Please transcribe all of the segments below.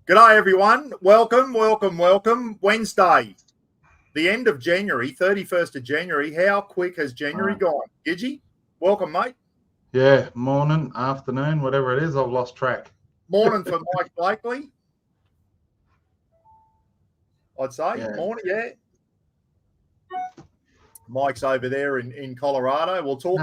G'day, everyone. Welcome. Wednesday, the end of January, 31st of January. How quick has January gone? Gidgee, welcome, mate. Yeah, morning, afternoon, whatever it is, I've lost track. Morning for Mike Blakely, I'd say. Yeah. Morning, yeah. Mike's over there in Colorado. We'll talk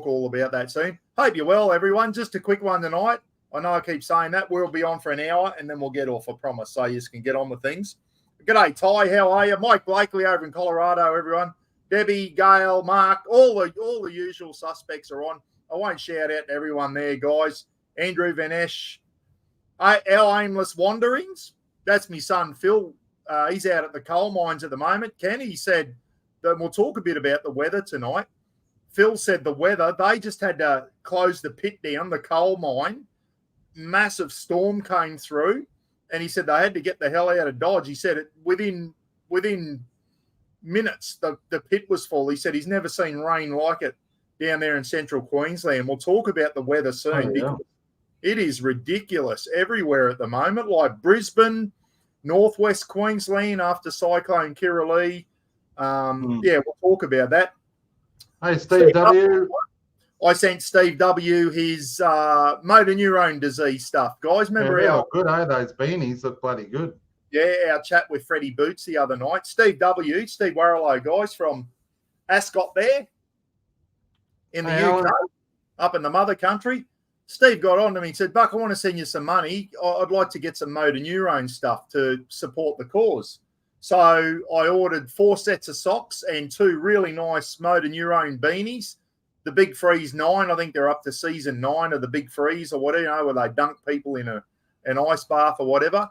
all about that soon. Hope you're well, everyone. Just a quick one tonight. I know I keep saying that. We'll be on for an hour and then we'll get off, I promise, so you can get on with things. G'day, Ty. How are you? Mike Blakely over in Colorado, everyone. Debbie, Gail, Mark, all the usual suspects are on. I won't shout out to everyone there, guys. Andrew Vanesh, our aimless wanderings. That's my son, Phil. He's out at the coal mines at the moment. Kenny said that we'll talk a bit about the weather tonight. Phil said the weather, they just had to close the pit down, the coal mine. Massive storm came through, and he said they had to get the hell out of Dodge. He said it within minutes the pit was full. He said he's never seen rain like it down there in central Queensland. We'll talk about the weather soon because it is ridiculous everywhere at the moment, like Brisbane, northwest Queensland after Cyclone Kirrily. Yeah, we'll talk about that. Hey, Steve W. I sent Steve W. his motor neurone disease stuff, guys. Remember they look good, eh? Those beanies look bloody good. Yeah, our chat with Freddie Boots the other night. Steve W., Steve Warrilow, guys, from Ascot there in the UK, up in the mother country. Steve got on to me and said, Buck, I want to send you some money. I'd like to get some motor neurone stuff to support the cause. So I ordered 4 sets of socks and 2 really nice motor neurone beanies. The Big Freeze 9, I think they're up to season 9 of the Big Freeze or whatever, where they dunk people in an ice bath or whatever.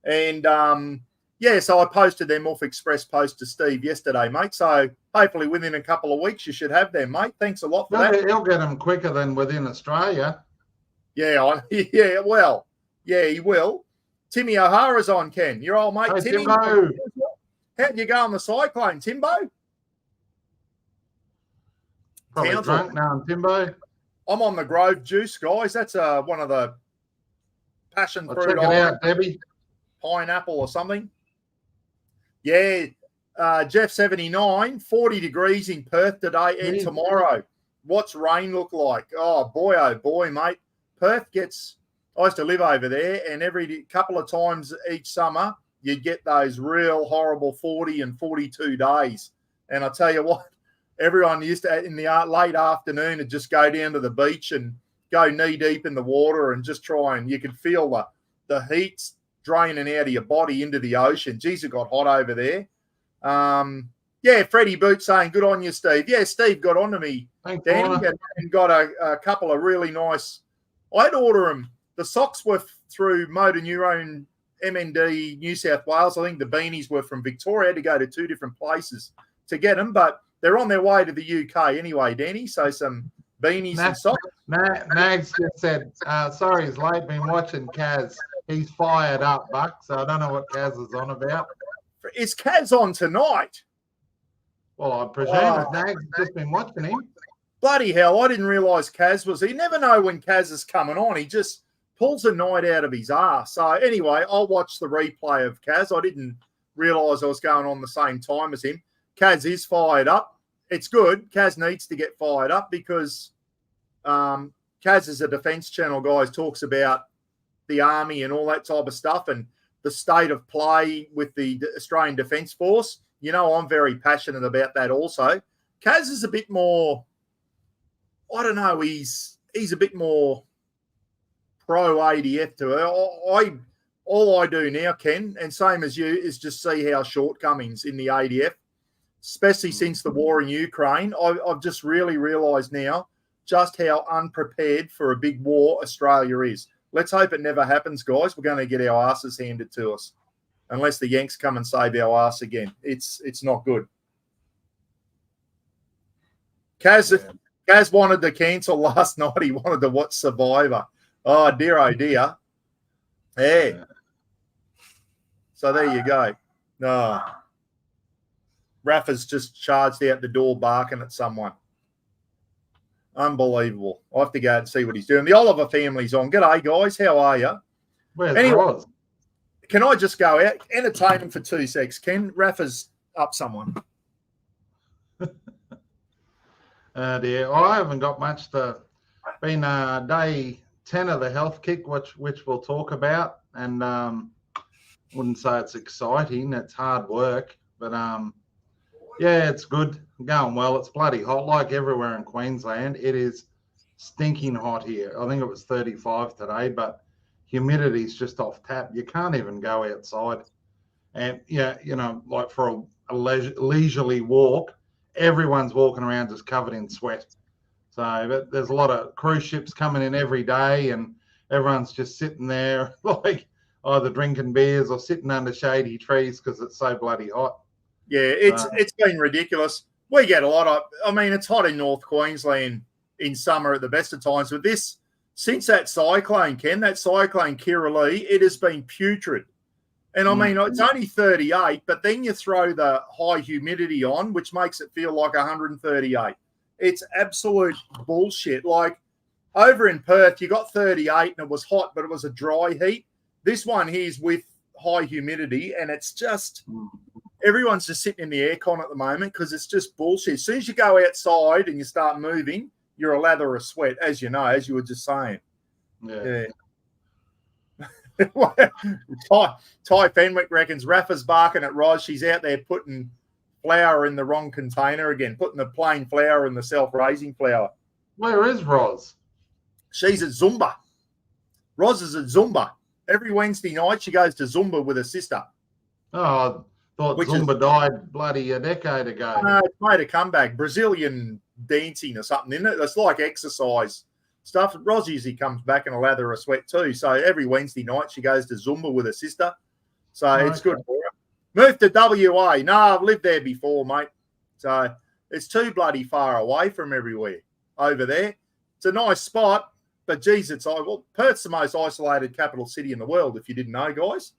And, so I posted them off Express Post to Steve yesterday, mate. So hopefully within a couple of weeks you should have them, mate. Thanks a lot for that. He'll get them quicker than within Australia. Yeah, he will. Timmy O'Hara's on, Ken. Your old mate, hey, Timmy. Timbo. How'd you go on the cyclone, Timbo? Probably drunk now, Timbo. I'm on the Grove Juice, guys. That's one of the passion fruit. Check it out, Debbie. Pineapple or something. Yeah. Jeff 79, 40 degrees in Perth today and tomorrow. What's rain look like? Oh boy, mate. Perth gets, I used to live over there, and every couple of times each summer, you'd get those real horrible 40 and 42 days. And I tell you what, everyone used to, in the late afternoon, would just go down to the beach and go knee deep in the water and just try, and you could feel the heat draining out of your body into the ocean. Geez, it got hot over there. Freddie Boot saying, good on you, Steve. Yeah, Steve got on to me, Thanks, Danny, and got a couple of really nice. I'd order them. The socks were through Motor Neurone MND New South Wales. I think the beanies were from Victoria. I had to go to 2 different places to get them, but they're on their way to the UK anyway, Danny. So some beanies and socks. Nags just said, sorry, he's late. Been watching Kaz. He's fired up, Buck. So I don't know what Kaz is on about. Is Kaz on tonight? Well, I presume Nags just been watching him. Bloody hell, I didn't realise Kaz was. You never know when Kaz is coming on. He just pulls a night out of his ass. So anyway, I'll watch the replay of Kaz. I didn't realise I was going on the same time as him. Kaz is fired up. It's good. Kaz needs to get fired up because Kaz is a defence channel, guys, talks about the army and all that type of stuff and the state of play with the Australian Defence Force. You know, I'm very passionate about that also. Kaz is a bit more, I don't know, he's a bit more pro ADF to her. All I do now, Ken, and same as you, is just see our shortcomings in the ADF, especially since the war in Ukraine. I've just really realised now just how unprepared for a big war Australia is. Let's hope it never happens, guys. We're going to get our asses handed to us unless the Yanks come and save our ass again. It's not good. Kaz wanted to cancel last night. He wanted to watch Survivor. Oh, dear. Yeah. So there you go. No. Rafa's just charged out the door barking at someone. Unbelievable. I'll have to go and see what he's doing. The Oliver family's on. G'day, guys. How are you? Where's Anyway, Roz? Can I just go out? Entertainment for 2 secs, Ken. Rafa's up someone. Dear, I haven't got much to. Been day 10 of the health kick, which we'll talk about, and wouldn't say it's exciting. It's hard work, but yeah, it's good. Going well. It's bloody hot, like everywhere in Queensland. It is stinking hot here. I think it was 35 today, but humidity's just off tap. You can't even go outside. And yeah, you know, like for a leisurely walk, everyone's walking around just covered in sweat. So but there's a lot of cruise ships coming in every day, and everyone's just sitting there like either drinking beers or sitting under shady trees because it's so bloody hot. Yeah, it's been ridiculous. We get a lot of. I mean, it's hot in North Queensland in summer at the best of times, but since that cyclone Kirrily, it has been putrid. And I mean, it's only 38, but then you throw the high humidity on, which makes it feel like 138. It's absolute bullshit. Like over in Perth, you got 38 and it was hot, but it was a dry heat. This one here's with high humidity, and it's just everyone's just sitting in the aircon at the moment because it's just bullshit. As soon as you go outside and you start moving, you're a lather of sweat, as you know, as you were just saying. Yeah. Ty Fenwick reckons Rafa's barking at Roz. She's out there putting flour in the wrong container again, putting the plain flour in the self-raising flour. Where is Roz? She's at Zumba. Roz is at Zumba. Every Wednesday night she goes to Zumba with her sister. Oh, I thought Zumba died bloody a decade ago. It's made a comeback. Brazilian dancing or something, isn't it? It's like exercise stuff. Roz usually comes back in a lather of sweat too. So every Wednesday night she goes to Zumba with her sister. So it's good for her. Moved to WA. No, I've lived there before, mate. So it's too bloody far away from everywhere over there. It's a nice spot, but geez, Perth's the most isolated capital city in the world, if you didn't know, guys.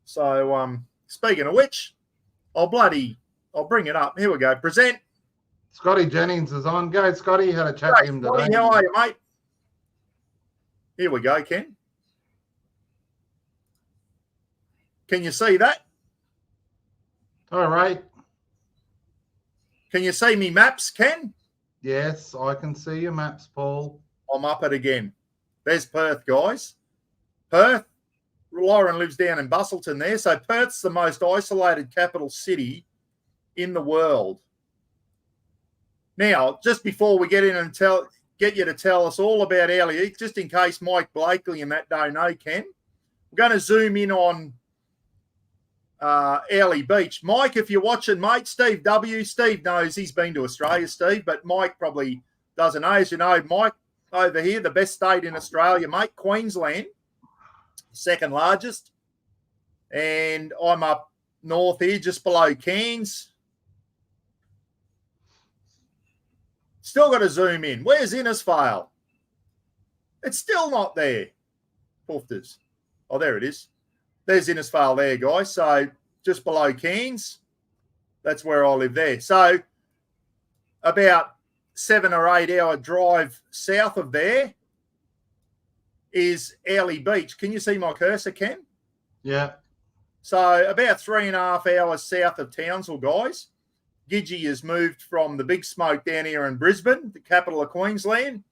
So speaking of which, I'll bring it up. Here we go. Present. Scotty Jennings is on. Go, Scotty. Had a chat to him today. Scotty, how are you, mate? Here we go, Ken. Can you see that? All right. Can you see me maps, Ken? Yes, I can see your maps, Paul. I'm up it again. There's Perth, guys. Perth. Lauren lives down in Bustleton there. So Perth's the most isolated capital city in the world. Now, just before we get in and get you to tell us all about Airlie, just in case Mike Blakely and that don't know, Ken, we're going to zoom in on Airlie Beach. Mike, if you're watching, mate, Steve knows he's been to Australia, Steve, but Mike probably doesn't know. As you know, Mike, over here, the best state in Australia, mate, Queensland, second largest. And I'm up north here, just below Cairns. Still got to zoom in. Where's Innisfail? It's still not there. Poofters. Oh, there it is. There's Innisfail there, guys. So just below Cairns. That's where I live there. So about 7 or 8 hour drive south of there is Airlie Beach. Can you see my cursor, Ken? Yeah. So about 3.5 hours south of Townsville, guys. Gidgee has moved from the Big Smoke down here in Brisbane, the capital of Queensland,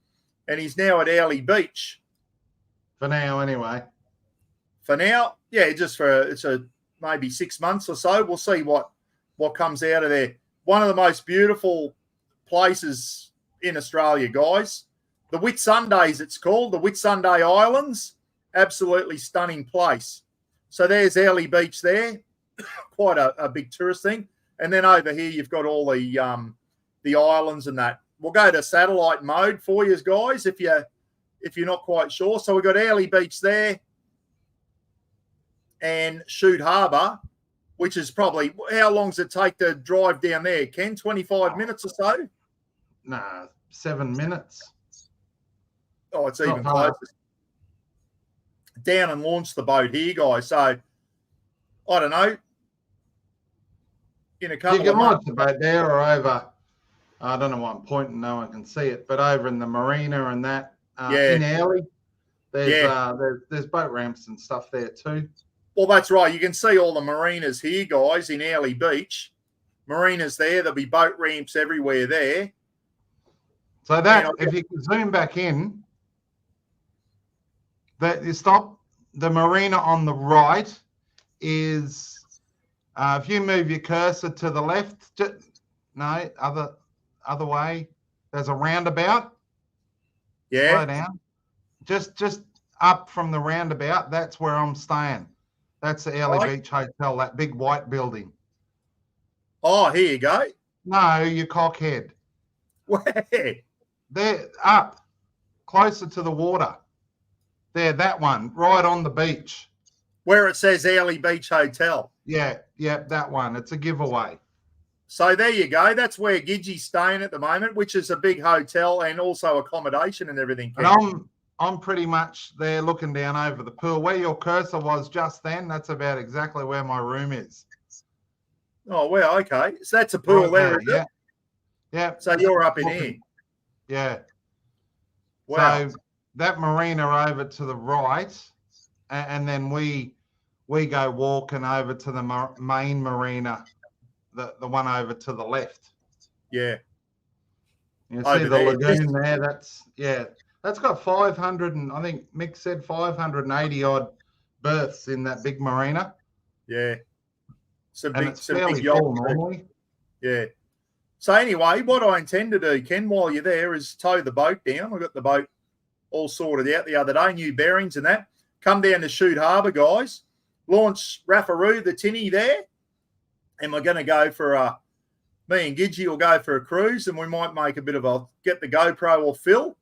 and he's now at Airlie Beach. For now, anyway. For now, yeah, just for maybe 6 months or so. We'll see what comes out of there. One of the most beautiful places in Australia, guys. The Whitsundays, it's called, the Whitsunday Islands. Absolutely stunning place. So there's Airlie Beach there. Quite a big tourist thing. And then over here, you've got all the islands and that. We'll go to satellite mode for you guys if you're not quite sure. So we've got Airlie Beach there and Shute Harbour, which is probably, how long does it take to drive down there, Ken? 25 minutes or so? Nah, 7 minutes. Oh, it's even closer. Down and launch the boat here, guys. So, I don't know. In a couple you can of months. launch the boat there or over, I don't know why I'm pointing, no one can see it, but over in the Marina and that, in Airlie, There's boat ramps and stuff there too. Well, that's right. You can see all the marinas here, guys, in Airlie Beach. Marinas there. There'll be boat ramps everywhere there. So that, if you can zoom back in, that you stop, the marina on the right is, if you move your cursor to the left, other way, there's a roundabout. Yeah. Slow down. Just up from the roundabout, that's where I'm staying. That's the Airlie Beach Hotel, that big white building. Oh, here you go. No, you cockhead. Where? There, up, closer to the water. There, that one, right on the beach. Where it says Airlie Beach Hotel. Yeah, that one. It's a giveaway. So there you go. That's where Gidgee's staying at the moment, which is a big hotel and also accommodation and everything. And I'm pretty much there looking down over the pool. Where your cursor was just then, that's about exactly where my room is. Oh, well, okay. So that's a pool there, is it? Yeah. So you're up in here. Yeah. Wow. So that marina over to the right, and then we go walking over to the main marina, the one over to the left. Yeah. You see the lagoon there? That's got 500 and I think Mick said 580 odd berths in that big marina. Yeah. It's fairly full normally. Yeah. So anyway, what I intend to do, Ken, while you're there, is tow the boat down. I got the boat all sorted out the other day, new bearings and that. Come down to Shute Harbour, guys. Launch Raffaroo, the tinny there. And we're going to go for me and Gidgee will go for a cruise, and we might make a bit of get the GoPro or Phil.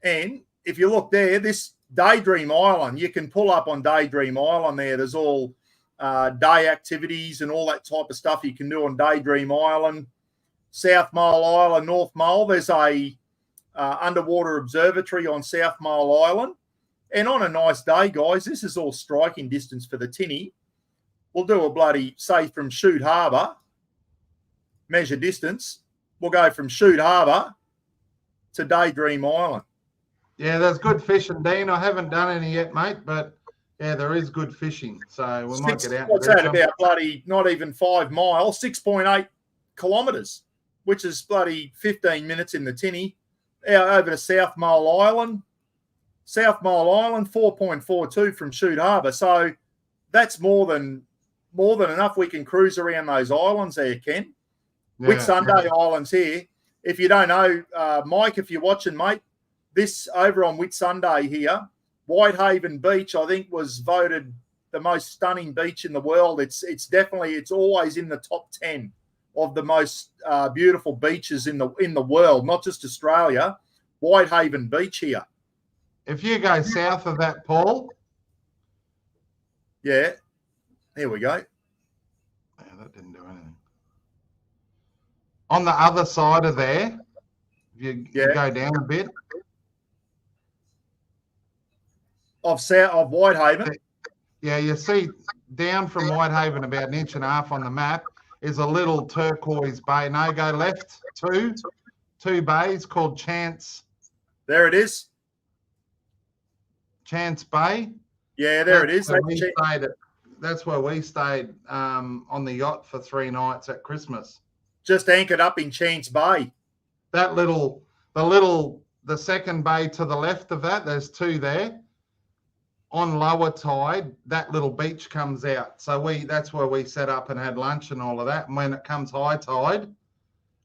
And if you look there, this Daydream Island, you can pull up on Daydream Island there. There's all day activities and all that type of stuff you can do on Daydream Island. South Mole Island, North Mole, there's a underwater observatory on South Mole Island. And on a nice day, guys, this is all striking distance for the tinny. We'll do a bloody, say, from Shute Harbour, measure distance. We'll go from Shute Harbour to Daydream Island. Yeah, there's good fishing, Dean. I haven't done any yet, mate, but yeah, there is good fishing. So we might get out. What's that, about bloody not even 5 miles, 6.8 kilometres, which is bloody 15 minutes in the tinny. Out over to South Mole Island. South Mole Island, 4.42 from Shute Harbour. So that's more than enough. We can cruise around those islands there, Ken. Yeah, Whitsunday Islands here. If you don't know, Mike, if you're watching, mate, this over on Whitsunday here, Whitehaven Beach, I think, was voted the most stunning beach in the world. It's always in the top 10 of the most beautiful beaches in the world, not just Australia. Whitehaven Beach here. If you go south of that, Paul. Yeah. Here we go. Yeah, that didn't do anything. On the other side of there, if you go down a bit. Of Whitehaven? Yeah, you see down from Whitehaven about 1.5 inches on the map is a little turquoise bay. No, go left, two bays called Chance. There it is. Chance Bay. Yeah, there it is. That's where we stayed on the yacht for 3 nights at Christmas. Just anchored up in Chance Bay. The second bay to the left of that, there's 2 there. On lower tide, that little beach comes out. So that's where we set up and had lunch and all of that. And when it comes high tide,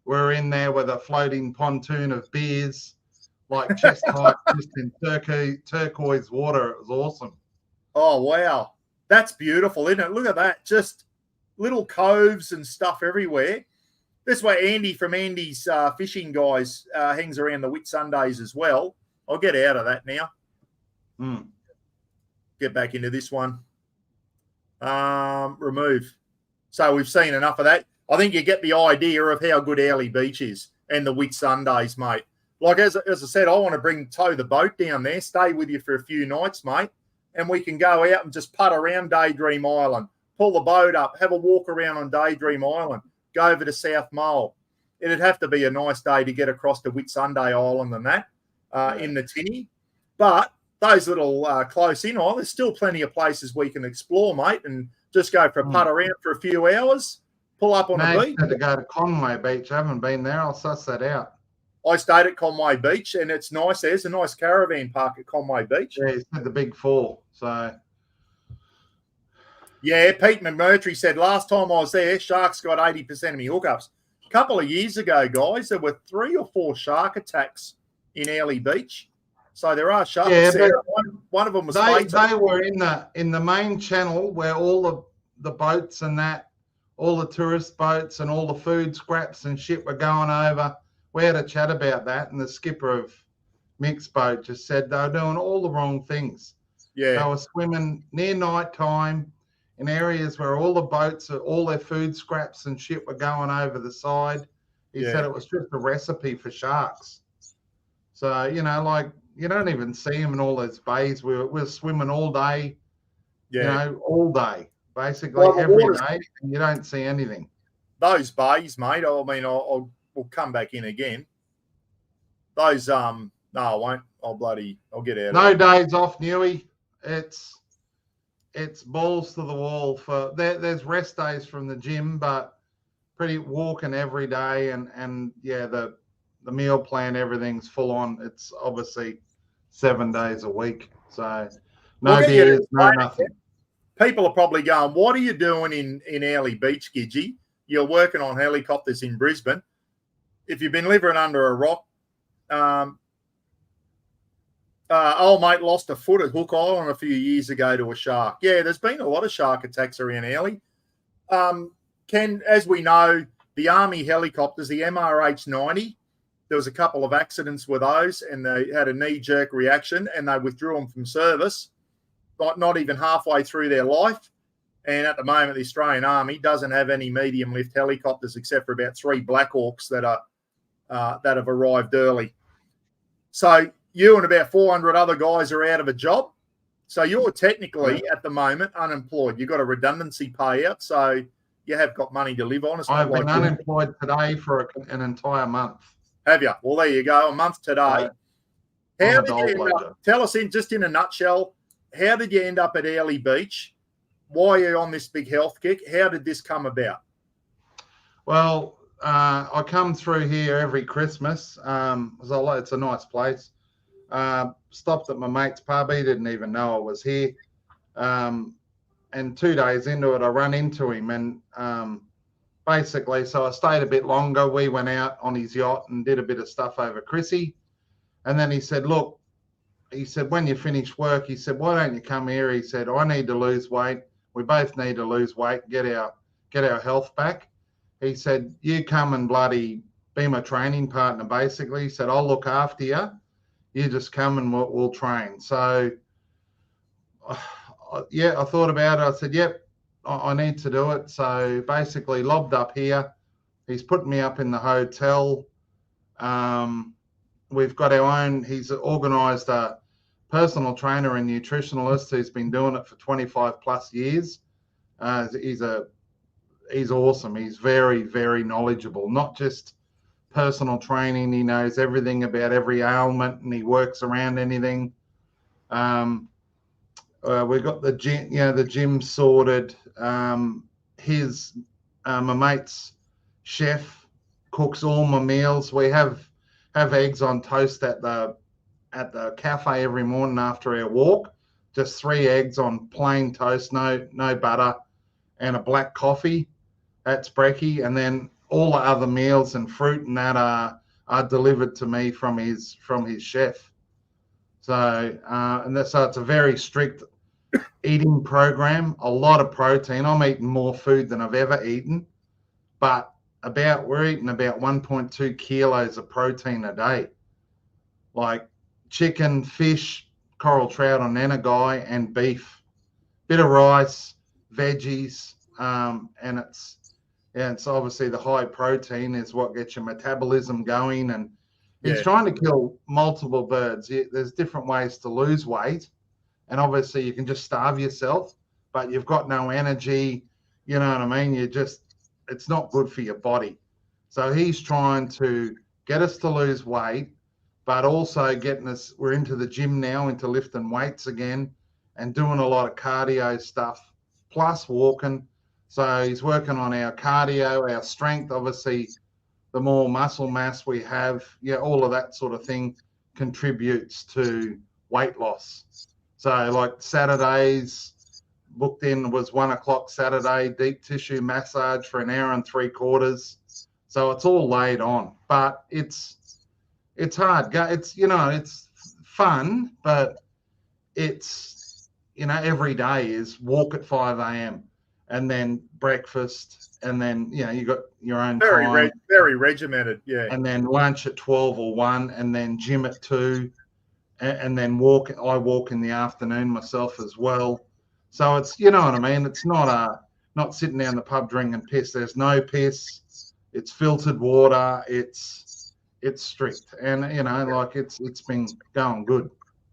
we're in there with a floating pontoon of beers, like chest height, just in turquoise water. It was awesome. Oh, wow. That's beautiful, isn't it? Look at that. Just little coves and stuff everywhere. This way, Andy from Andy's Fishing Guys hangs around the Whitsundays as well. I'll get out of that now. Get back into this one. Remove. So we've seen enough of that. I think you get the idea of how good Airlie Beach is and the Whitsundays, mate. Like, as I said, I want to tow the boat down there, stay with you for a few nights, mate, and we can go out and just putt around Daydream Island, pull the boat up, have a walk around on Daydream Island, go over to South Mole. It'd have to be a nice day to get across to Whitsunday Island and that in the tinny. But those little close in on, there's still plenty of places we can explore, mate, and just go for a putt around for a few hours, pull up on the beach. Had to go to Conway Beach. I haven't been there. I'll suss that out. I stayed at Conway Beach, and it's nice. There's a nice caravan park at Conway Beach. Yeah, he said the big four. So, yeah, Pete McMurtry said last time I was there, sharks got 80% of me hookups. A couple of years ago, guys, there were 3 or 4 shark attacks in Airlie Beach. So there are sharks there. One of them was they were in the main channel where all of the boats and that, all the tourist boats and all the food scraps and shit were going over. We had a chat about that, and the skipper of Mick's boat just said they were doing all the wrong things. Yeah. They were swimming near night time in areas where all the boats, all their food scraps and shit were going over the side. He said it was just a recipe for sharks. So, you know, like, you don't even see them in all those bays. We're swimming all day, you know, all day, basically every day, and you don't see anything. Those bays, mate, I mean, we'll come back in again. Those, no, I won't. I'll get out. No days off, Newey. It's balls to the wall. There's rest days from the gym, but pretty walking every day, and yeah, the meal plan, everything's full on. It's obviously 7 days a week. So no beers, no nothing. People are probably going, what are you doing in Airlie Beach, Gidgee? You're working on helicopters in Brisbane. If you've been living under a rock, old mate lost a foot at Hook Island a few years ago to a shark. Yeah, there's been a lot of shark attacks around Airlie. As we know, the Army helicopters, the MRH-90, there was a couple of accidents with those, and they had a knee-jerk reaction, and they withdrew them from service, not even halfway through their life. And at the moment, the Australian Army doesn't have any medium-lift helicopters except for about 3 Black Hawks that have arrived early. So you and about 400 other guys are out of a job. So you're technically, at the moment, unemployed. You've got a redundancy payout, so you have got money to live on. I've been unemployed today for an entire month. Have you? Well, there you go. A month today. How did you end up? Tell us just in a nutshell, how did you end up at Airlie Beach? Why are you on this big health kick? How did this come about? Well, I come through here every Christmas. It's a nice place. Stopped at my mate's pub. He didn't even know I was here. And 2 days into it, I run into him, and basically, so I stayed a bit longer. We went out on his yacht and did a bit of stuff over Chrissy. And then he said, look, when you finish work, he said, why don't you come here? He said, I need to lose weight. We both need to lose weight, get our health back. He said, you come and bloody be my training partner, basically. He said, I'll look after you. You just come and we'll train. So, yeah, I thought about it. I said, yep, I need to do it. So basically lobbed up here. He's putting me up in the hotel. We've got our own, he's organised a personal trainer and nutritionalist who's been doing it for 25 plus years. He's awesome. He's very, very knowledgeable, not just personal training. He knows everything about every ailment, and he works around anything. We got the gym sorted. My mate's chef cooks all my meals. We have eggs on toast at the cafe every morning after our walk. Just 3 eggs on plain toast, no butter, and a black coffee. That's brekkie, and then all the other meals and fruit and that are delivered to me from his chef. So so it's a very strict eating program, a lot of protein. I'm eating more food than I've ever eaten, but we're eating about 1.2 kilos of protein a day, like chicken, fish, coral trout on Nenagai, and beef, bit of rice, veggies, and it's obviously the high protein is what gets your metabolism going, and he's trying to kill multiple birds. There's different ways to lose weight. And obviously you can just starve yourself, but you've got no energy. You know what I mean? It's not good for your body. So he's trying to get us to lose weight, but also we're into the gym now, into lifting weights again and doing a lot of cardio stuff, plus walking. So he's working on our cardio, our strength. Obviously, the more muscle mass we have, all of that sort of thing contributes to weight loss. So like Saturdays, booked in was 1 o'clock Saturday, deep tissue massage for 1.75 hours. So it's all laid on, but it's hard. It's fun, but it's, every day is walk at 5 a.m. and then breakfast, and then, you got your own time. Very regimented, yeah. And then lunch at 12 or 1, and then gym at 2, and then walk. I walk in the afternoon myself as well. So it's, you know what I mean? It's not sitting down the pub drinking piss. There's no piss. It's filtered water. It's strict. And, it's been going good.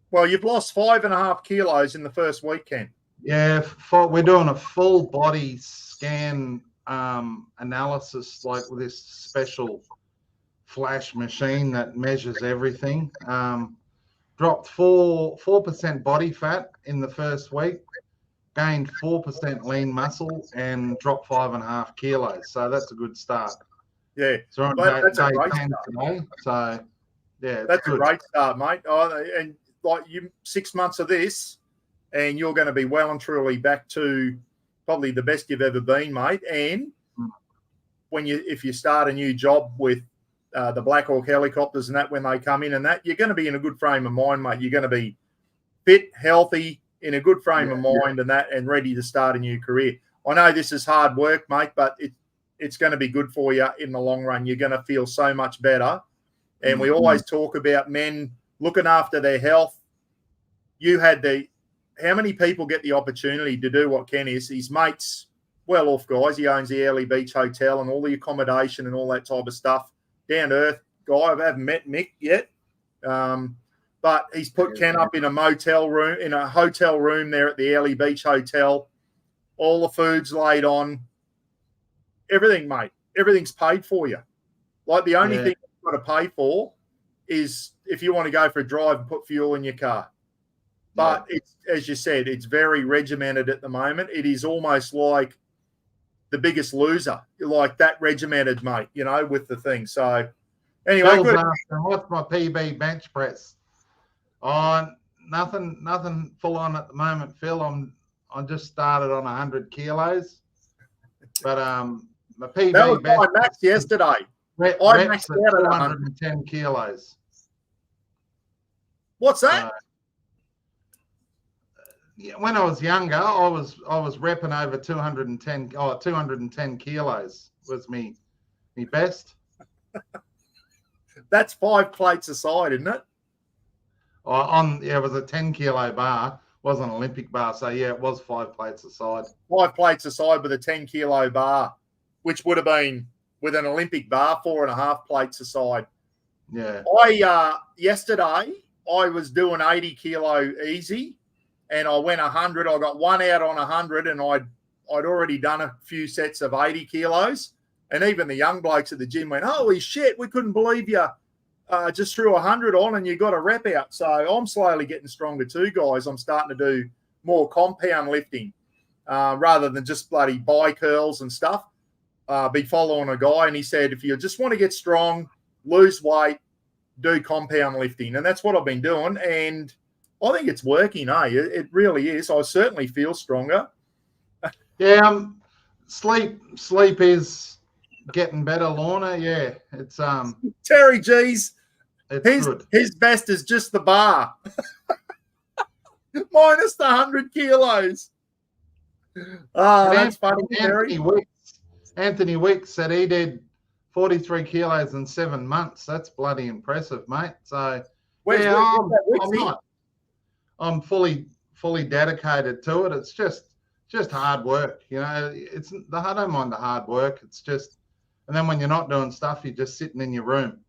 Well, you've lost 5.5 kilos in the first weekend. Yeah, we're doing a full body scan analysis, like with this special flash machine that measures everything. Dropped 4% body fat in the first week, gained 4% lean muscle, and dropped 5.5 kilos. So that's a good start. Yeah, so on that's day a great 10 start. Today. So yeah, that's good. A great start, mate. And like 6 months of this, and you're going to be well and truly back to probably the best you've ever been, mate. And if you start a new job with the Black Hawk helicopters and that, when they come in and that, you're going to be in a good frame of mind, mate. You're going to be fit, healthy, in a good frame of mind and that, and ready to start a new career. I know this is hard work, mate, but it's going to be good for you in the long run. You're going to feel so much better. And we always talk about men looking after their health. How many people get the opportunity to do what Ken is? His mate's well-off guys. He owns the Airlie Beach Hotel and all the accommodation and all that type of stuff. Down-to-earth guy. I haven't met Mick yet. But he's put Ken up in a hotel room there at the Airlie Beach Hotel. All the food's laid on. Everything, mate. Everything's paid for you. Like the only thing you've got to pay for is if you want to go for a drive and put fuel in your car. But it's, as you said, it's very regimented at the moment. It is almost like The Biggest Loser, like that regimented, mate, with the thing. So anyway, good. What's my PB bench press? Nothing full on at the moment, Phil. I just started on 100 kilos, but my PB that was bench my max yesterday. I maxed out at 210 kilos. What's that? When I was younger, I was repping over 210. 210 kilos was me best. That's 5 plates aside, isn't it? It was a 10-kilo bar, wasn't an Olympic bar, so yeah, it was 5 plates aside. 5 plates aside with a 10-kilo bar, which would have been with an Olympic bar 4.5 plates aside. Yeah. Yesterday I was doing 80 kilo easy, and I went 100. I got one out on 100, and I'd already done a few sets of 80 kilos, and even the young blokes at the gym went, "Holy shit, we couldn't believe you just threw 100 on and you got a rep out." So I'm slowly getting stronger too, guys. I'm starting to do more compound lifting rather than just bloody bi curls and stuff. Be following a guy, and he said, if you just want to get strong, lose weight, do compound lifting. And that's what I've been doing. And I think it's working, eh? It really is. I certainly feel stronger. Yeah, sleep is getting better, Lorna. Yeah, it's Terry G's. Good. His best is just the bar. Minus the 100 kilos. Oh, that's funny, Terry. Anthony Wicks said he did 43 kilos in 7 months. That's bloody impressive, mate. So I'm fully dedicated to it. It's just hard work, I don't mind the hard work. It's just, and then when you're not doing stuff, you're just sitting in your room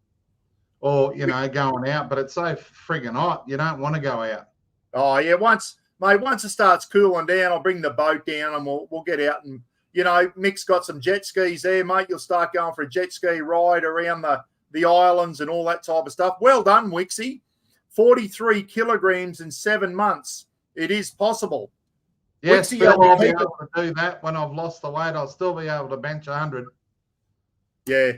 or, going out, but it's so friggin' hot. You don't want to go out. Oh yeah. Once it starts cooling down, I'll bring the boat down and we'll get out and, Mick's got some jet skis there, mate. You'll start going for a jet ski ride around the the islands and all that type of stuff. Well done, Wixie. 43 kilograms in 7 months. It is possible. Yes, Wixie, Phil, I'll be able to do that when I've lost the weight. I'll still be able to bench 100. Yeah.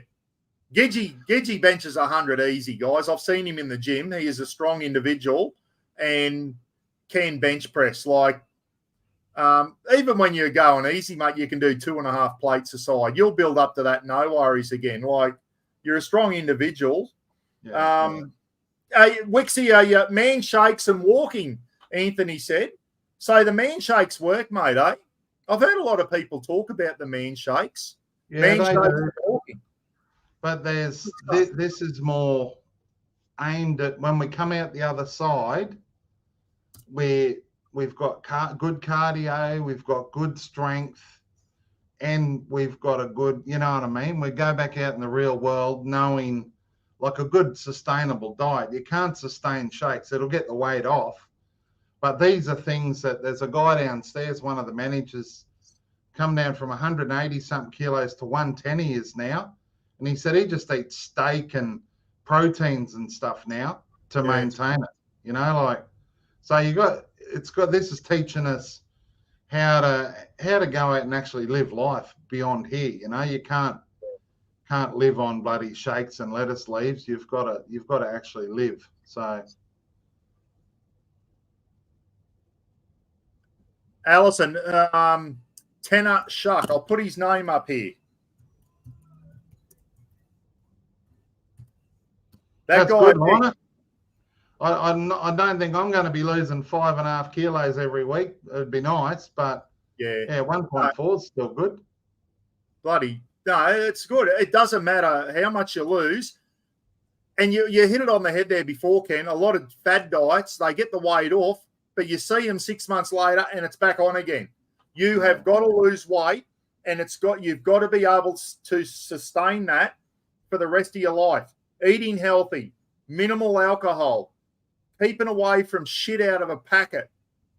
Gidgee benches 100 easy, guys. I've seen him in the gym. He is a strong individual and can bench press. Like, even when you're going easy, mate, you can do 2.5 plates a side. You'll build up to that, no worries again. Like, you're a strong individual. Yeah, Wixie, man shakes and walking, Anthony said. So the man shakes work, mate, eh? I've heard a lot of people talk about the man shakes. Yeah, man they shakes do. and walking. But this is more aimed at when we come out the other side, where we've got good cardio, we've got good strength, and we've got a good, you know what I mean? We go back out in the real world knowing like a good sustainable diet. You can't sustain shakes. It'll get the weight off. But these are things that there's a guy downstairs, one of the managers, come down from 180 something kilos to 110 he is now. And he said he just eats steak and proteins and stuff now to maintain it. You know, like, so this is teaching us how to go out and actually live life beyond here. You know, you can't live on bloody shakes and lettuce leaves. You've got to actually live. So Alison, Tenor Shuck, I'll put his name up here. That's good, Lorna. I don't think I'm going to be losing 5.5 kilos every week. It'd be nice, but yeah, 1.4 is still good. Bloody no, it's good. It doesn't matter how much you lose. And you hit it on the head there before, Ken. A lot of fad diets, they get the weight off, but you see them 6 months later and it's back on again. You have got to lose weight, and you've got to be able to sustain that for the rest of your life. Eating healthy, minimal alcohol, keeping away from shit out of a packet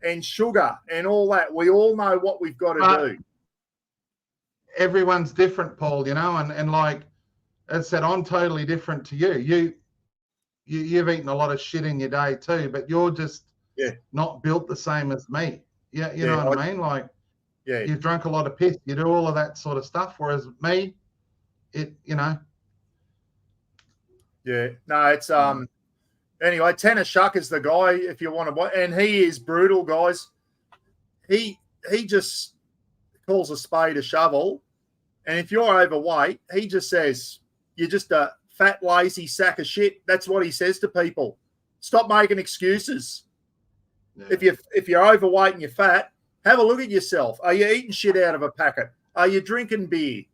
and sugar and all that. We all know what we've got to do. Everyone's different, Paul, you know, and like I said, I'm totally different to you. You've eaten a lot of shit in your day too, but you're just not built the same as me. Yeah, you know what I mean? Like, you've drunk a lot of piss. You do all of that sort of stuff, whereas me, you know. Yeah, no, it's anyway, Tenor Shuck is the guy if you want to watch, and he is brutal, guys. He just calls a spade a shovel, and if you're overweight, he just says you're just a fat, lazy sack of shit. That's what he says to people. Stop making excuses. Yeah. If you're overweight and you're fat, have a look at yourself. Are you eating shit out of a packet? Are you drinking beer?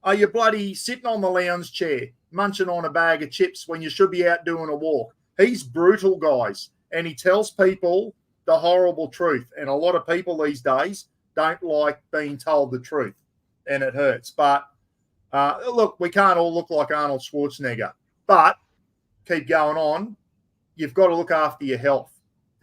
Are you bloody sitting on the lounge chair, munching on a bag of chips when you should be out doing a walk? He's brutal, guys, and he tells people the horrible truth. And a lot of people these days don't like being told the truth, and it hurts. But look, we can't all look like Arnold Schwarzenegger, but keep going on. You've got to look after your health,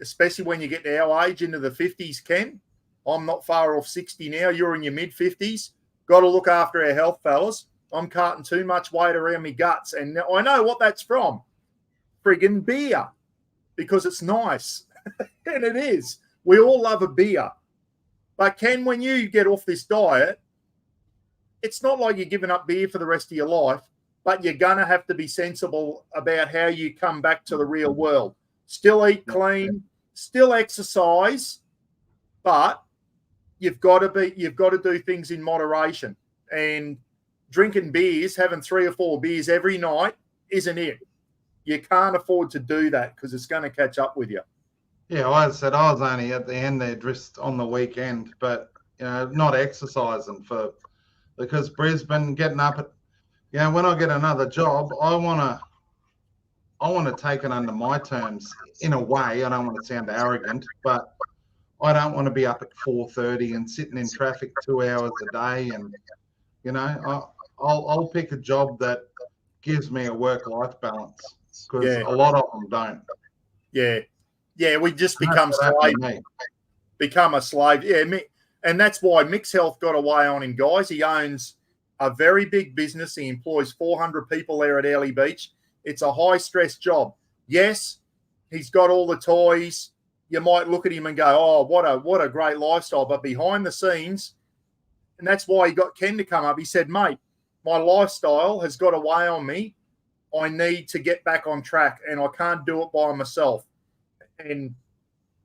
especially when you get to our age, into the 50s, Ken. I'm not far off 60 now. You're in your mid-50s. Got to look after our health, fellas. I'm carting too much weight around me guts, and I know what that's from. Friggin' beer, because it's nice. And it is. We all love a beer. But Ken, when you get off this diet, it's not like you're giving up beer for the rest of your life, but you're going to have to be sensible about how you come back to the real world. Still eat clean, still exercise, but you've got to do things in moderation. And drinking beers, having 3 or 4 beers every night isn't it. You can't afford to do that because it's going to catch up with you. Yeah, I said I was only at the end there just on the weekend, but not exercising because Brisbane, getting up at when I get another job, I want to take it under my terms in a way. I don't want to sound arrogant, but I don't want to be up at 4:30 and sitting in traffic 2 hours a day. And I'll pick a job that gives me a work-life balance because a lot of them don't. Yeah, we just become a slave. Yeah, and that's why Mick's Health got away on him, guys. He owns a very big business. He employs 400 people there at Airlie Beach. It's a high-stress job. Yes, he's got all the toys. You might look at him and go, oh, what a great lifestyle. But behind the scenes, and that's why he got Ken to come up. He said, mate, my lifestyle has got to weigh on me. I need to get back on track, and I can't do it by myself. And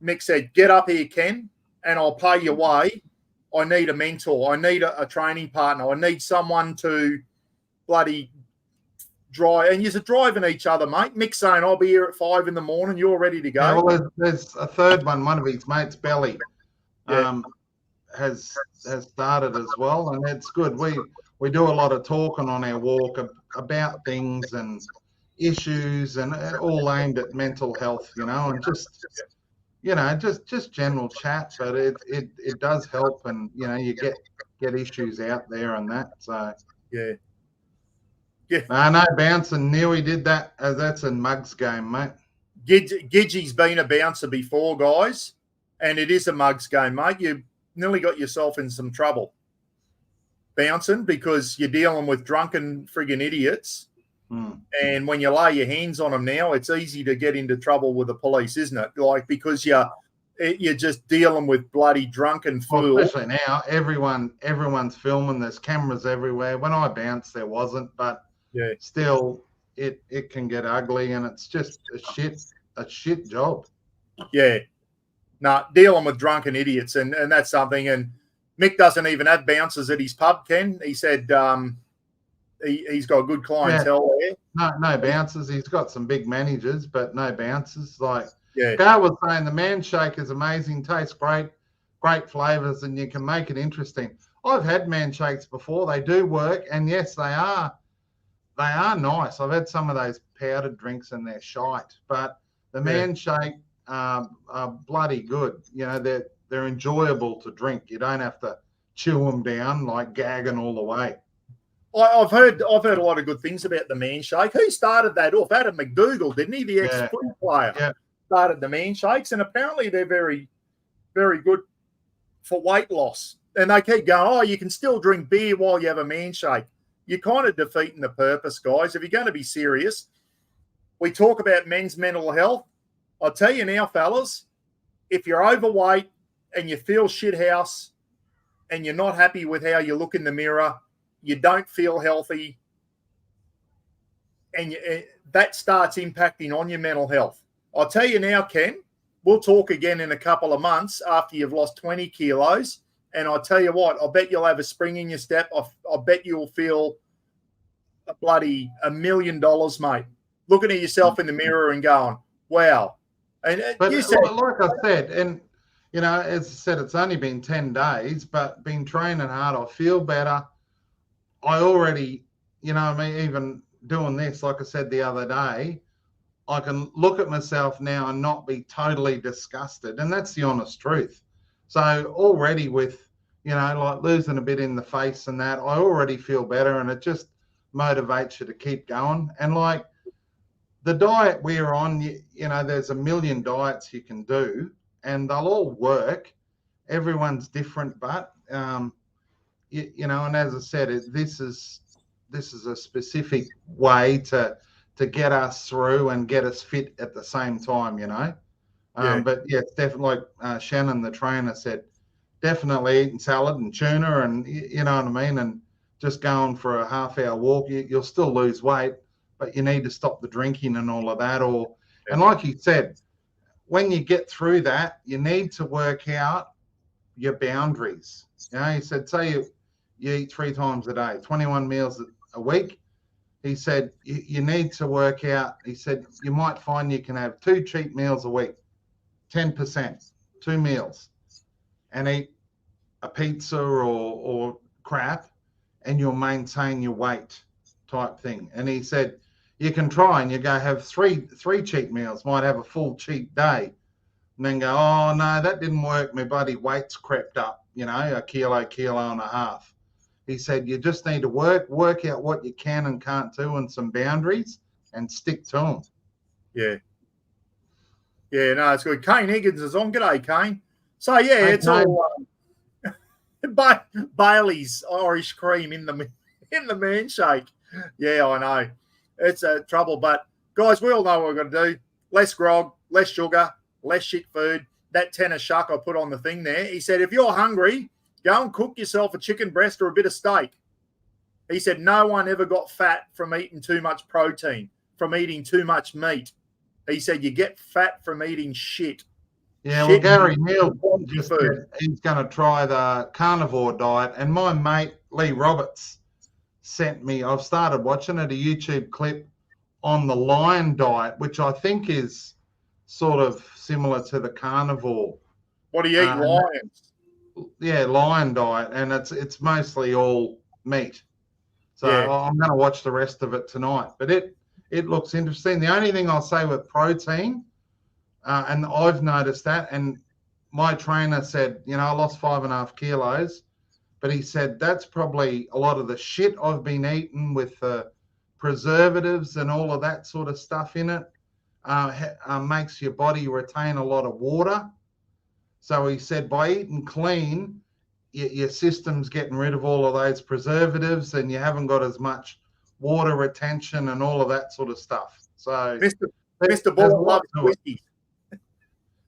Mick said, get up here, Ken, and I'll pay your way. I need a mentor. I need a training partner. I need someone to bloody drive. And you're driving each other, mate. Mick's saying, I'll be here at 5 in the morning. You're ready to go. Yeah, well, there's a third one. One of his mates, Belly, has started as well, and it's good. We do a lot of talking on our walk about things and issues, and all aimed at mental health, and just general chat. But it does help, and you get issues out there and that. So yeah. No bouncing. Neil, he did that. That's a mugs game, mate. Gidgee's been a bouncer before, guys, and it is a mugs game, mate. You nearly got yourself in some trouble bouncing because you're dealing with drunken friggin' idiots. And when you lay your hands on them now, it's easy to get into trouble with the police, isn't it? Like, because you're just dealing with bloody drunken fools. Especially now, everyone's filming. There's cameras everywhere. When I bounced, there wasn't, but still, it can get ugly, and it's just a shit job. Yeah. No, dealing with drunken idiots, and that's something. And Mick doesn't even have bouncers at his pub, Ken. He said he's got a good clientele there. No bouncers. He's got some big managers, but no bouncers. Like Gar was saying, the man shake is amazing, tastes great flavours, and you can make it interesting. I've had man shakes before. They do work, and yes, they are nice. I've had some of those powdered drinks and they're shite, but the man shake are bloody good. They're enjoyable to drink. You don't have to chew them down like gagging all the way. I've heard a lot of good things about the man shake. Who started that off? Adam McDougall, didn't he? The ex-footy player started the man shakes, and apparently they're very, very good for weight loss. And they keep going, you can still drink beer while you have a man shake. You're kind of defeating the purpose, guys. If you're going to be serious, we talk about men's mental health. I'll tell you now, fellas, if you're overweight and you feel shithouse and you're not happy with how you look in the mirror, you don't feel healthy, and that starts impacting on your mental health. I'll tell you now, Ken, we'll talk again in a couple of months after you've lost 20 kilos, and I'll tell you what, I bet you'll have a spring in your step. I bet you'll feel a bloody $1 million, mate, looking at yourself in the mirror and going, wow. But you said, like I said, and as I said, it's only been 10 days, but been training hard. I feel better. I already, even doing this, like I said the other day, I can look at myself now and not be totally disgusted. And that's the honest truth. So already with, like losing a bit in the face and that, I already feel better, and it just motivates you to keep going. And like the diet we're on, there's a million diets you can do, and they'll all work. Everyone's different, but and as I said, this is a specific way to get us through and get us fit at the same time, But it's definitely like Shannon, the trainer, said, definitely eating salad and tuna, and you know what I mean, and just going for a half-hour walk. You'll still lose weight, but you need to stop the drinking and all of that. And like you said, when you get through that, you need to work out your boundaries. He said, say you eat 3 times a day, 21 meals a week. He said, you need to work out. He said, you might find you can have 2 cheat meals a week, 10%, 2 meals, and eat a pizza or crap, and you'll maintain your weight type thing. And he said, you can try and you go have three cheat meals, might have a full cheat day, and then go, oh, no, that didn't work. My bloody weight's crept up, a kilo and a half. He said, you just need to work out what you can and can't do and some boundaries and stick to them. Yeah. Yeah, no, it's good. Kane Higgins is on. G'day, Kane. So, yeah, it's all Bailey's Irish cream in the in the man shake. Yeah, I know. It's a trouble. But, guys, we all know what we're going to do. Less grog, less sugar, less shit food. That tenner shuck I put on the thing there, he said, if you're hungry, go and cook yourself a chicken breast or a bit of steak. He said, no one ever got fat from eating too much protein, from eating too much meat. He said, you get fat from eating shit. Yeah, shit well, Gary Neal just food. said he's going to try the carnivore diet. And my mate, Lee Roberts, sent me, I've started watching it, a YouTube clip on the lion diet, which I think is sort of similar to the carnivore. What do you eat, lions? Yeah, lion diet, and it's mostly all meat. So Yeah. I'm going to watch the rest of it tonight. But it looks interesting. The only thing I'll say with protein, and I've noticed that, and my trainer said, I lost 5.5 kilos, but he said that's probably a lot of the shit I've been eating with the preservatives and all of that sort of stuff in it. Makes your body retain a lot of water. So he said by eating clean, your system's getting rid of all of those preservatives and you haven't got as much water retention and all of that sort of stuff. So Mr. Bull loves whiskey.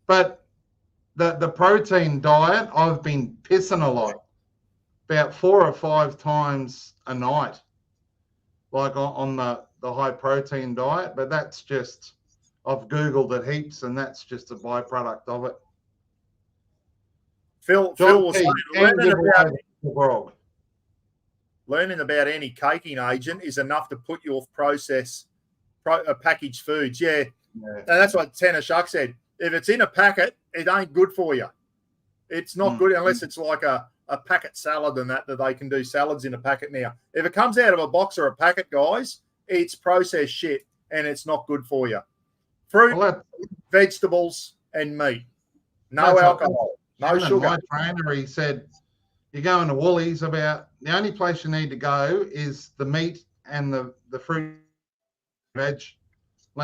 But the protein diet, I've been pissing a lot, about 4 or 5 times a night, like on the high protein diet. But that's just, I've Googled it heaps, and that's just a byproduct of it. Phil was saying, learning about any caking agent is enough to put you off packaged foods. Yeah. And that's what Tanner Shuck said. If it's in a packet, it ain't good for you. It's not good unless it's like a packet salad and that they can do salads in a packet now. If it comes out of a box or a packet, guys, it's processed shit and it's not good for you. Fruit, vegetables, and meat. No alcohol, no sugar. My trainer, he said, you go into Woolies, the only place you need to go is the meat and the fruit, veg.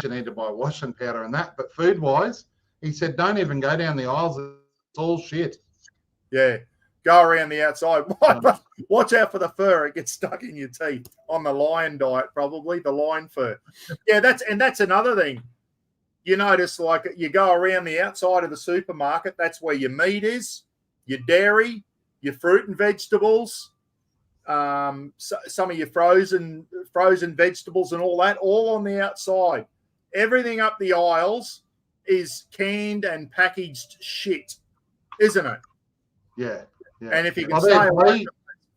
You need to buy washing powder and that. But food-wise, he said, don't even go down the aisles. It's all shit. Yeah. Go around the outside. Watch out for the fur. It gets stuck in your teeth. On the lion diet, probably, the lion fur. Yeah, that's another thing. You notice, like, you go around the outside of the supermarket, that's where your meat is, your dairy, your fruit and vegetables, some of your frozen vegetables and all that, all on the outside. Everything up the aisles is canned and packaged shit, isn't it? Yeah. And if you can stay away,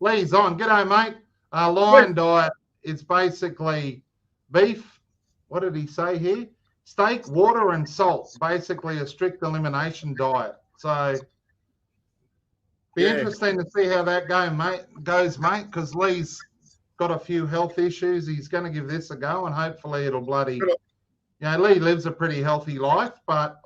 Lee's on. G'day, mate. Lion diet is basically beef. What did he say here? Steak, water, and salt. Basically, a strict elimination diet. So, be interesting to see how that goes, mate. Because Lee's got a few health issues. He's going to give this a go, and hopefully, it'll bloody. Lee lives a pretty healthy life, but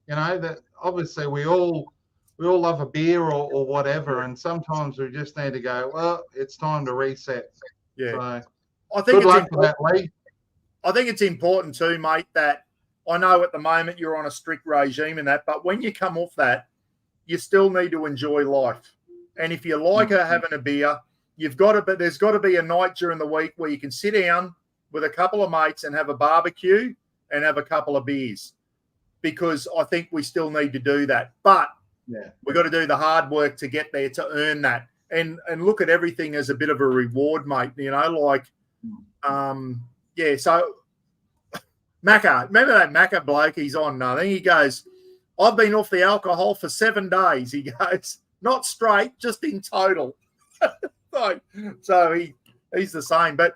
that obviously we all love a beer or whatever, and sometimes we just need to go, well, it's time to reset. Yeah. So, I think good luck for that, Lee. I think it's important too, mate, that I know at the moment you're on a strict regime and that, but when you come off that, you still need to enjoy life. And if you like having a beer, there's got to be a night during the week where you can sit down with a couple of mates and have a barbecue and have a couple of beers, because I think we still need to do that. But we've got to do the hard work to get there, to earn that, and look at everything as a bit of a reward, mate. So Macca, remember that Macca bloke? He's on. I think he goes, I've been off the alcohol for 7 days. He goes, not straight, just in total. So he's the same. But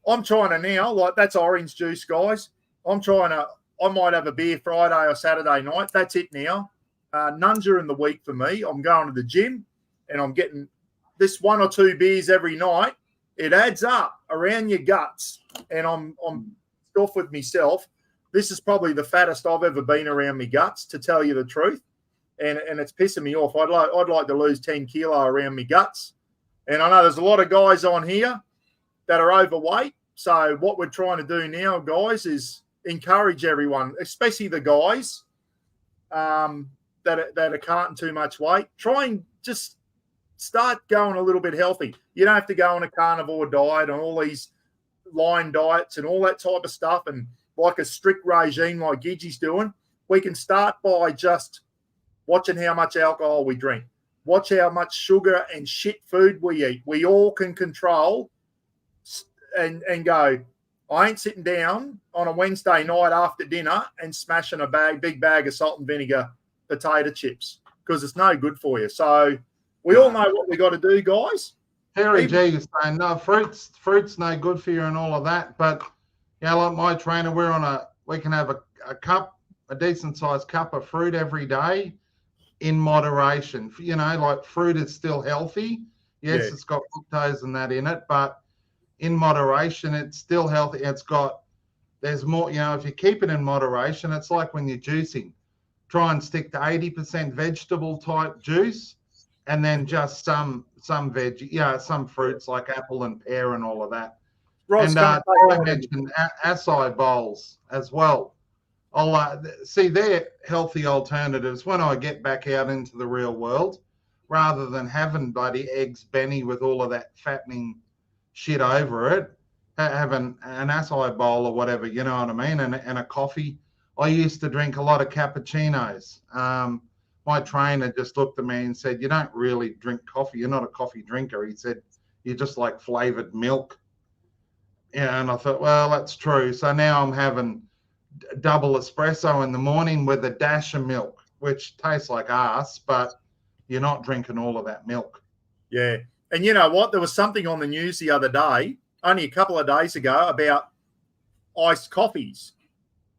I'm trying to now, like, that's orange juice, guys. I might have a beer Friday or Saturday night. That's it now. None during the week for me. I'm going to the gym and I'm getting this 1 or 2 beers every night. It adds up around your guts, and I'm off with myself. This is probably the fattest I've ever been around my guts, to tell you the truth, and it's pissing me off. I'd like to lose 10 kilo around my guts, and I know there's a lot of guys on here that are overweight. So what we're trying to do now, guys, is encourage everyone, especially the guys that are carting too much weight. Try and just start going a little bit healthy. You don't have to go on a carnivore diet and all these line diets and all that type of stuff and like a strict regime like Gidgee's doing. We can start by just watching how much alcohol we drink. Watch how much sugar and shit food we eat. We all can control and go, I ain't sitting down on a Wednesday night after dinner and smashing a big bag of salt and vinegar potato chips because it's no good for you. So we all know what we got to do, guys. Harry G is saying, no, fruit's no good for you and all of that. But, you know, like my trainer, we can have a decent sized cup of fruit every day in moderation. You know, like fruit is still healthy. Yes, It's got fructose and that in it, but in moderation, it's still healthy. There's more, you know, if you keep it in moderation, it's like when you're juicing. Try and stick to 80% vegetable type juice and then just some veg, some fruits like apple and pear and all of that. Ross, and I mentioned acai bowls as well. I'll see they're healthy alternatives when I get back out into the real world, rather than having bloody eggs Benny with all of that fattening shit over it. Have an acai bowl or whatever, you know what I mean, and a coffee. I used to drink a lot of cappuccinos. My trainer just looked at me and said, "You don't really drink coffee. You're not a coffee drinker." He said, "You just like flavored milk." Yeah, and I thought, well, that's true. So now I'm having double espresso in the morning with a dash of milk, which tastes like ass, but you're not drinking all of that milk. Yeah. And you know what? There was something on the news the other day, only a couple of days ago, about iced coffees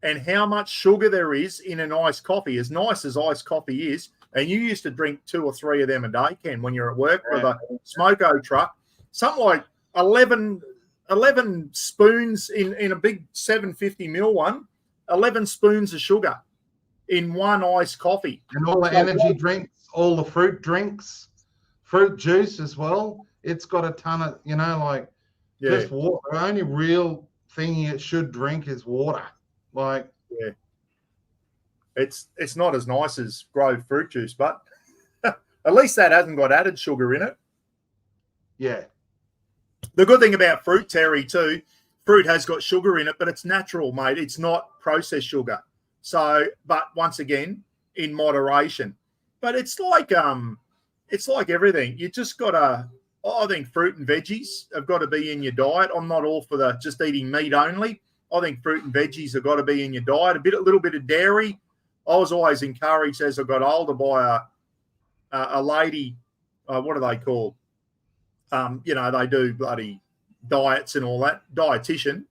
and how much sugar there is in an iced coffee. As nice as iced coffee is, and you used to drink 2 or 3 of them a day, Ken, when you're at work with a smoko truck, something like 11 spoons in a big 750 ml one, 11 spoons of sugar in one iced coffee. And all the energy drinks, all the fruit drinks, fruit juice as well. It's got a ton of, you know, just water. The only real thing you should drink is water. It's not as nice as Grove fruit juice, but at least that hasn't got added sugar in it. Yeah. The good thing about fruit, Terry, too, fruit has got sugar in it, but it's natural, mate. It's not processed sugar. So, but once again, in moderation. But it's like everything. You just gotta. I think fruit and veggies have got to be in your diet. I'm not all for the just eating meat only. I think fruit and veggies have got to be in your diet. A little bit of dairy. I was always encouraged as I got older by a lady. What are they called? You know, they do bloody diets and all that. Dietitian.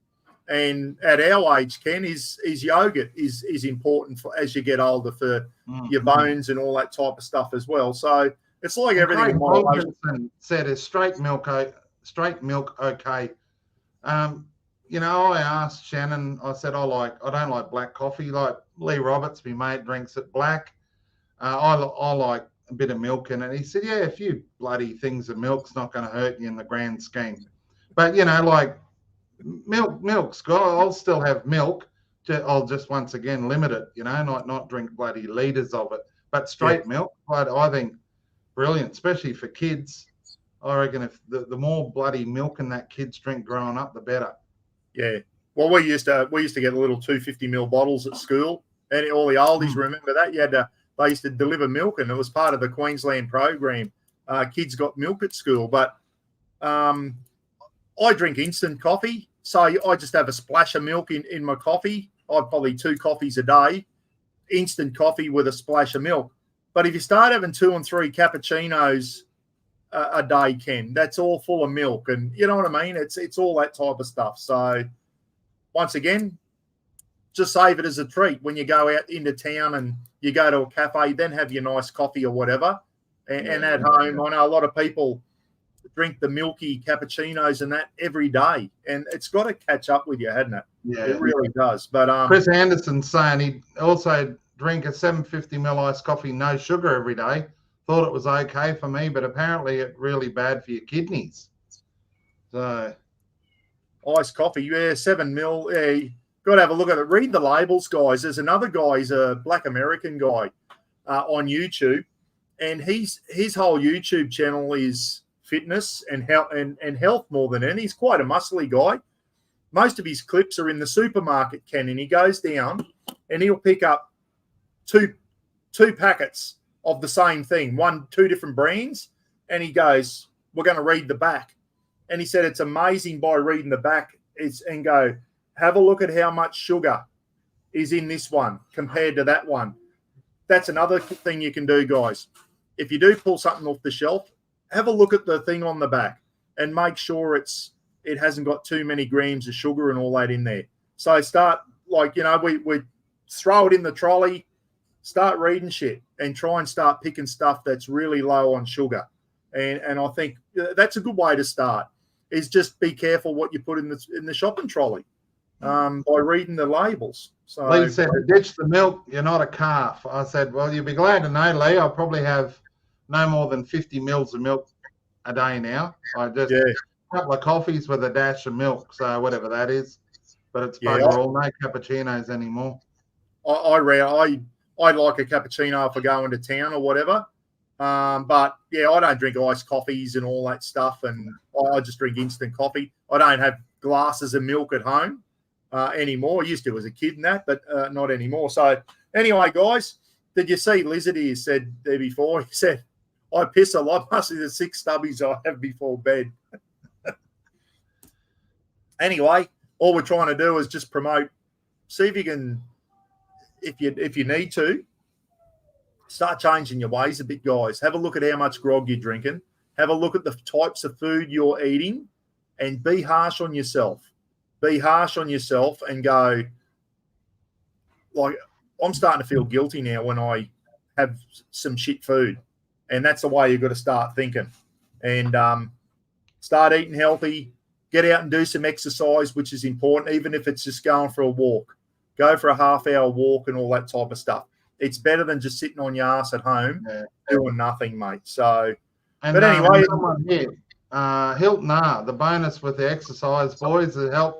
And at our age, Ken, is yogurt is important for as you get older for your bones and all that type of stuff as well. So it's like everything. Wilkinson said, "Is straight milk okay?" You know, I asked Shannon. I said, I don't like black coffee. Like Lee Roberts, my mate, drinks it black. I like a bit of milk in it. He said, "Yeah, a few bloody things of milk's not going to hurt you in the grand scheme." But you know, like milk's good. I'll still have milk. I'll just once again limit it. You know, not drink bloody liters of it. But straight milk, I think brilliant, especially for kids. I reckon if the more bloody milk in that kids drink growing up, the better. Yeah. Well, we used to get the little 250 ml bottles at school, and all the oldies remember that. They used to deliver milk, and it was part of the Queensland program. Kids got milk at school, but I drink instant coffee, so I just have a splash of milk in my coffee. I'd probably 2 coffees a day, instant coffee with a splash of milk. But if you start having 2 and 3 cappuccinos a day, Ken, that's all full of milk, and you know what I mean. It's all that type of stuff. So once again, just save it as a treat when you go out into town and you go to a cafe. Then have your nice coffee or whatever, and at home, I know a lot of people drink the milky cappuccinos and that every day, and it's got to catch up with you, hasn't it? Yeah, it really does. But Chris Anderson's saying he also drink a 750 ml iced coffee, no sugar every day. Thought it was okay for me, but apparently it's really bad for your kidneys. So iced coffee, 7 ml. Yeah, you got to have a look at it. Read the labels, guys. There's another guy. He's a Black American guy on YouTube. and his whole YouTube channel is fitness and health more than anything. He's quite a muscly guy. Most of his clips are in the supermarket can, and he goes down and he'll pick up two packets of the same thing, two different brands, and he goes, "We're going to read the back." And he said it's amazing by reading the back and go, have a look at how much sugar is in this one compared to that one. That's another thing you can do, guys. If you do pull something off the shelf, have a look at the thing on the back and make sure it hasn't got too many grams of sugar and all that in there. So start, like, we throw it in the trolley, start reading shit and try and start picking stuff that's really low on sugar. And I think that's a good way to start, is just be careful what you put in the shopping trolley by reading the labels. So Lee said, ditch the milk, you're not a calf. I said, well, you'll be glad to know, Lee, I probably have no more than 50 mils of milk a day now. I just a couple of coffees with a dash of milk, so whatever that is. But it's bugger all, no cappuccinos anymore. I like a cappuccino if I go into town or whatever. But yeah, I don't drink iced coffees and all that stuff, and I just drink instant coffee. I don't have glasses of milk at home anymore. I used to as a kid and that, but not anymore. So anyway, guys, did you see Lizard here said there before? He said, I piss a lot, must be the 6 stubbies I have before bed. Anyway, all we're trying to do is just promote, see if you can, if you need to, start changing your ways a bit, guys. Have a look at how much grog you're drinking. Have a look at the types of food you're eating and be harsh on yourself. Be harsh on yourself and go, like, I'm starting to feel guilty now when I have some shit food. And that's the way you've got to start thinking. And start eating healthy. Get out and do some exercise, which is important, even if it's just going for a walk. Go for a half-hour walk and all that type of stuff. It's better than just sitting on your ass at home doing nothing, mate. So, but anyway. Someone here, Hilton the bonus with the exercise, boys, it helps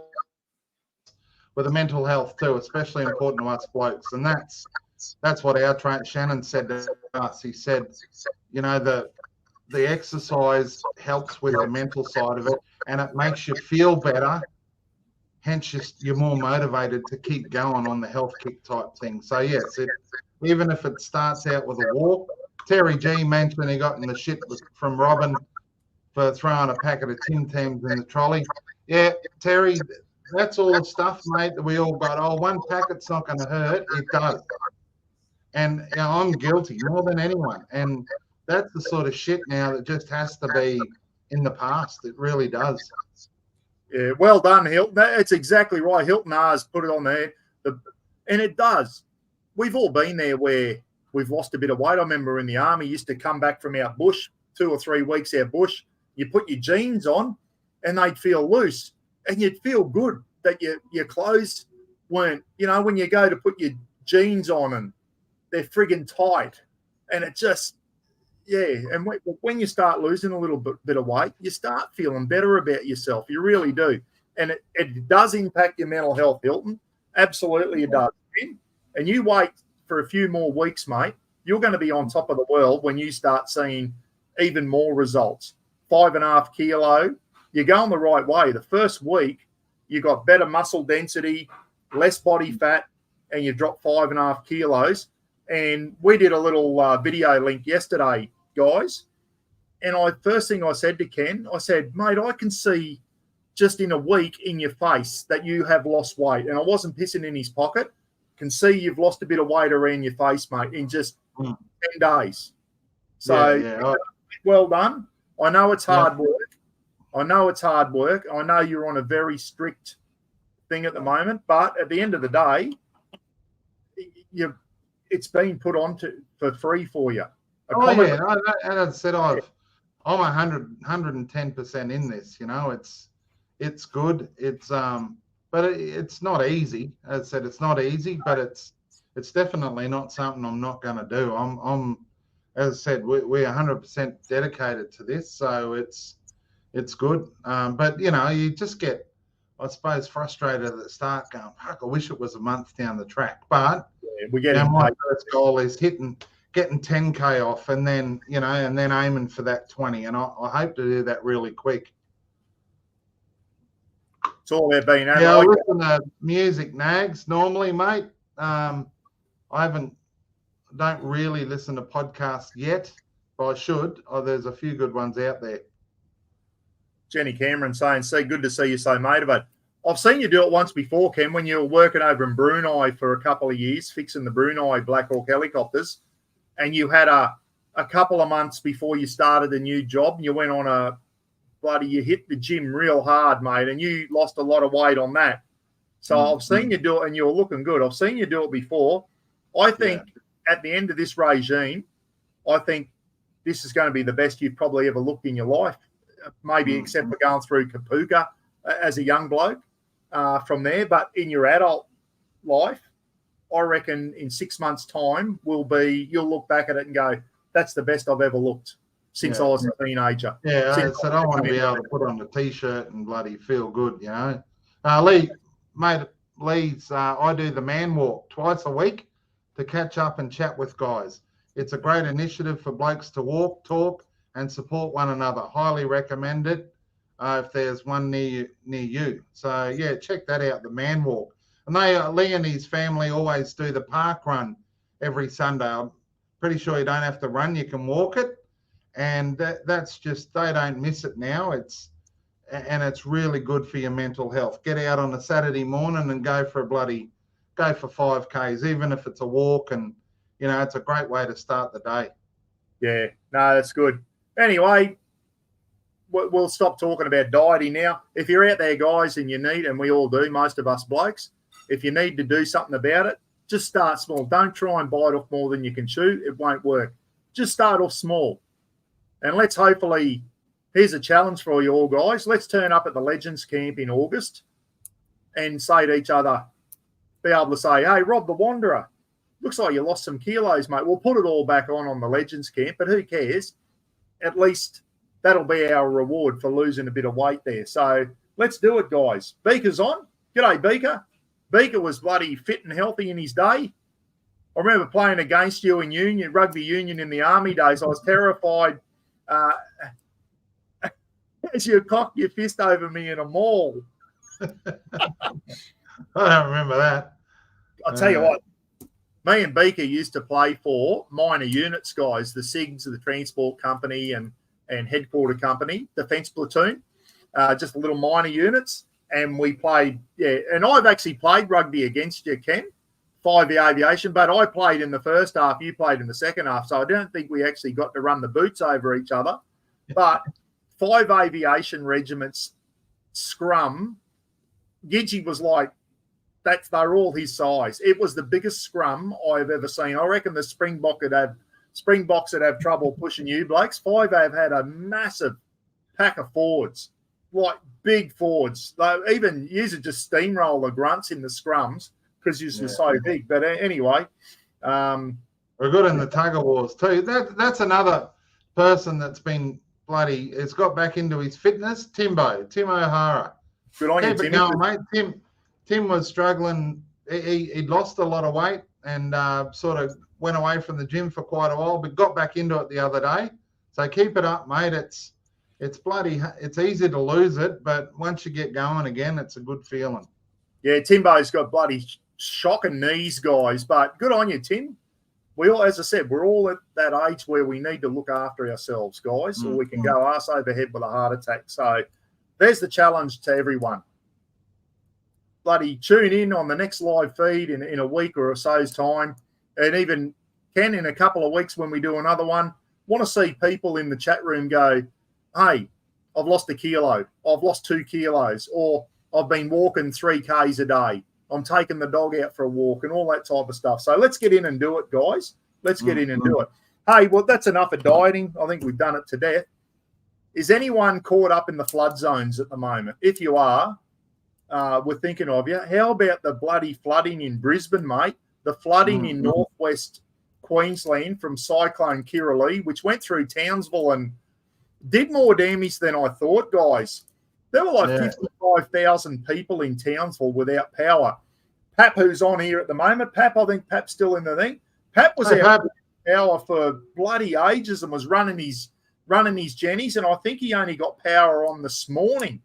with the mental health too, especially important to us blokes. And that's what our trainer Shannon said to us. He said, the exercise helps with the mental side of it, and it makes you feel better. Hence, you're more motivated to keep going on the health kick type thing. So, yes, even if it starts out with a walk. Terry G mentioned he got in the shit from Robin for throwing a packet of Tim Tams in the trolley. Yeah, Terry, that's all the stuff, mate, that we all got. Oh, one packet's not going to hurt. It does. And I'm guilty more than anyone. And that's the sort of shit now that just has to be in the past. It really does. Yeah, well done, Hilton. That's exactly right. Hilton has put it on there. And it does. We've all been there where we've lost a bit of weight. I remember in the army, used to come back from out bush, 2 or 3 weeks out bush. You put your jeans on and they'd feel loose. And you'd feel good that your clothes weren't, when you go to put your jeans on and they're friggin' tight. And it just, and when you start losing a little bit of weight, you start feeling better about yourself. You really do. And it does impact your mental health, Hilton. Absolutely it does. And you wait for a few more weeks, mate, you're going to be on top of the world when you start seeing even more results. 5.5 kilo, you're going the right way. The first week, you got better muscle density, less body fat, and you dropped 5.5 kilos. And we did a little video link yesterday, guys. And first thing I said to Ken, I said, mate, I can see just in a week in your face that you have lost weight. And I wasn't pissing in his pocket. Can see you've lost a bit of weight around your face, mate, in just 10 days. So, well done. I know it's hard work. I know you're on a very strict thing at the moment, but at the end of the day, it's been put on for free for you. And I said I'm 110% in this. It's good. It's but it's not easy. As I said, it's not easy, but it's definitely not something I'm not going to do. I'm as I said, we're 100% dedicated to this, so it's good. But you just get, I suppose, frustrated at the start, going, "Fuck, I wish it was a month down the track." But we get my first goal is getting 10K off, and then aiming for that 20. And I hope to do that really quick. It's all about being I listen to music nags normally, mate. I don't really listen to podcasts yet, but I should. There's a few good ones out there. Jenny Cameron saying, good to see you so motivated. I've seen you do it once before, Ken, when you were working over in Brunei for a couple of years, fixing the Brunei Black Hawk helicopters, and you had a couple of months before you started a new job, and you went on you hit the gym real hard, mate, and you lost a lot of weight on that. So I've seen you do it, and you're looking good. I've seen you do it before. I think at the end of this regime, I think this is going to be the best you've probably ever looked in your life, maybe except for going through Kapuka as a young bloke from there. But in your adult life, I reckon in 6 months' time you'll look back at it and go, that's the best I've ever looked since I was a teenager. Yeah, I want to be able to put on the T-shirt and bloody feel good, you know. Lee's, I do the man walk twice a week to catch up and chat with guys. It's a great initiative for blokes to walk, talk, and support one another. Highly recommend it if there's one near you. So, yeah, check that out, the man walk. And Lee and his family always do the park run every Sunday. I'm pretty sure you don't have to run, you can walk it. And that's just, they don't miss it now. It's really good for your mental health. Get out on a Saturday morning and go for 5Ks, even if it's a walk. And, you know, it's a great way to start the day. Yeah, no, that's good. Anyway, we'll stop talking about dieting now. If you're out there, guys, and you need, and we all do, most of us blokes, if you need to do something about it, just start small. Don't try and bite off more than you can chew. It won't work. Just start off small. And let's hopefully, here's a challenge for you all, guys. Let's turn up at the Legends Camp in August and say to each other, be able to say, hey, Rob the Wanderer, looks like you lost some kilos, mate. We'll put it all back on the Legends Camp, but who cares? At least that'll be our reward for losing a bit of weight there. So let's do it, guys. Beaker's on. G'day, Beaker. Beaker was bloody fit and healthy in his day. I remember playing against you in rugby union in the army days. I was terrified as you cocked your fist over me in a mall. I don't remember that. I'll tell you what, me and Beaker used to play for minor units, guys, the SIGs, the Transport Company and Headquarter Company, Defence Platoon, just little minor units. And we played, and I've actually played rugby against you, Ken, 5 Aviation, but I played in the first half, you played in the second half, so I don't think we actually got to run the boots over each other. But 5 Aviation regiments scrum, Gidgee was like, they're all his size. It was the biggest scrum I've ever seen. I reckon the Springboks would have trouble pushing you blokes. 5 have had a massive pack of forwards, like big forwards. Even you would just steamroll the grunts in the scrums because you were so big. But anyway. We're good in the tug of wars too. That's another person that's been has got back into his fitness. Tim O'Hara. Good on you, Tim. Going, mate. Tim was struggling. He'd lost a lot of weight and sort of went away from the gym for quite a while, but got back into it the other day. So keep it up, mate. It's easy to lose it, but once you get going again, it's a good feeling. Yeah, Timbo's got bloody shocking knees, guys, but good on you, Tim. As I said, we're all at that age where we need to look after ourselves, guys, or we can go arse over head with a heart attack. So there's the challenge to everyone. Bloody tune in on the next live feed in a week or so's time. And even, Ken, in a couple of weeks when we do another one, want to see people in the chat room go, hey, I've lost a kilo, I've lost 2 kilos, or I've been walking 3 Ks a day. I'm taking the dog out for a walk and all that type of stuff. So let's get in and do it, guys. Let's get in and do it. Hey, well, that's enough of dieting. I think we've done it to death. Is anyone caught up in the flood zones at the moment? If you are, we're thinking of you. How about the bloody flooding in Brisbane, mate? The flooding in northwest Queensland from Cyclone Kirrily, which went through Townsville and did more damage than I thought, guys. There were like 55,000 people in Townsville without power. Pap, who's on here at the moment. Pap, I think Pap's still in the thing. Pap was out. power for bloody ages and was running his jennies, and I think he only got power on this morning.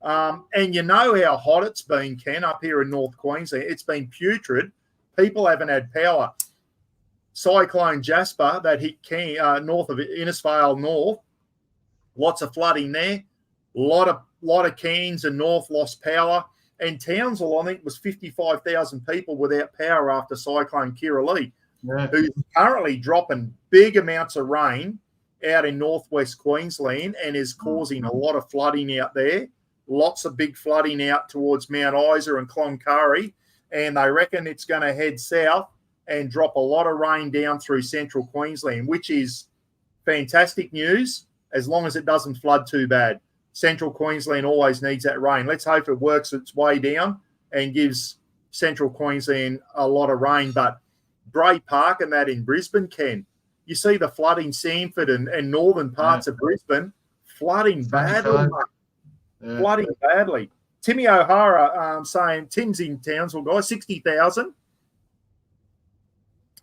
And you know how hot it's been, Ken, up here in North Queensland. It's been putrid. People haven't had power. Cyclone Jasper that hit north of Innisfail North. Lots of flooding there. Lot of Cairns and North lost power. And Townsville, I think, was 55,000 people without power after Cyclone Airlie, who's currently dropping big amounts of rain out in northwest Queensland and is causing a lot of flooding out there. Lots of big flooding out towards Mount Isa and Cloncurry. And they reckon it's going to head south and drop a lot of rain down through central Queensland, which is fantastic news as long as it doesn't flood too bad. Central Queensland always needs that rain. Let's hope it works its way down and gives central Queensland a lot of rain. But Bray Park and that in Brisbane, Ken, you see the flooding Sanford and northern parts of Brisbane flooding badly. Yeah. Flooding badly. Timmy O'Hara saying Tim's in Townsville, guys, 60,000.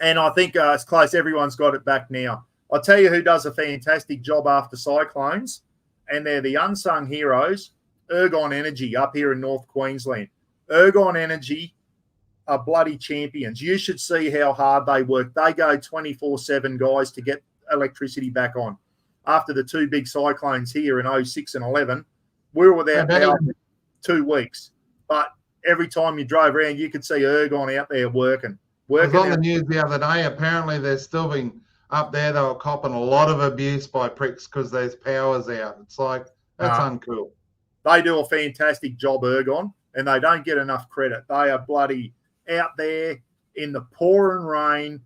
And I think it's close. Everyone's got it back now. I'll tell you who does a fantastic job after cyclones, and they're the unsung heroes, Ergon Energy up here in North Queensland. Ergon Energy are bloody champions. You should see how hard they work. They go 24/7, guys, to get electricity back on. After the two big cyclones here in 06 and 11, we were without power for 2 weeks. But every time you drove around, you could see Ergon out there working. I was on the news the other day. Apparently, they're still being up there. They were copping a lot of abuse by pricks because there's powers out. It's like, that's uncool. They do a fantastic job, Ergon, and they don't get enough credit. They are bloody out there in the pouring rain,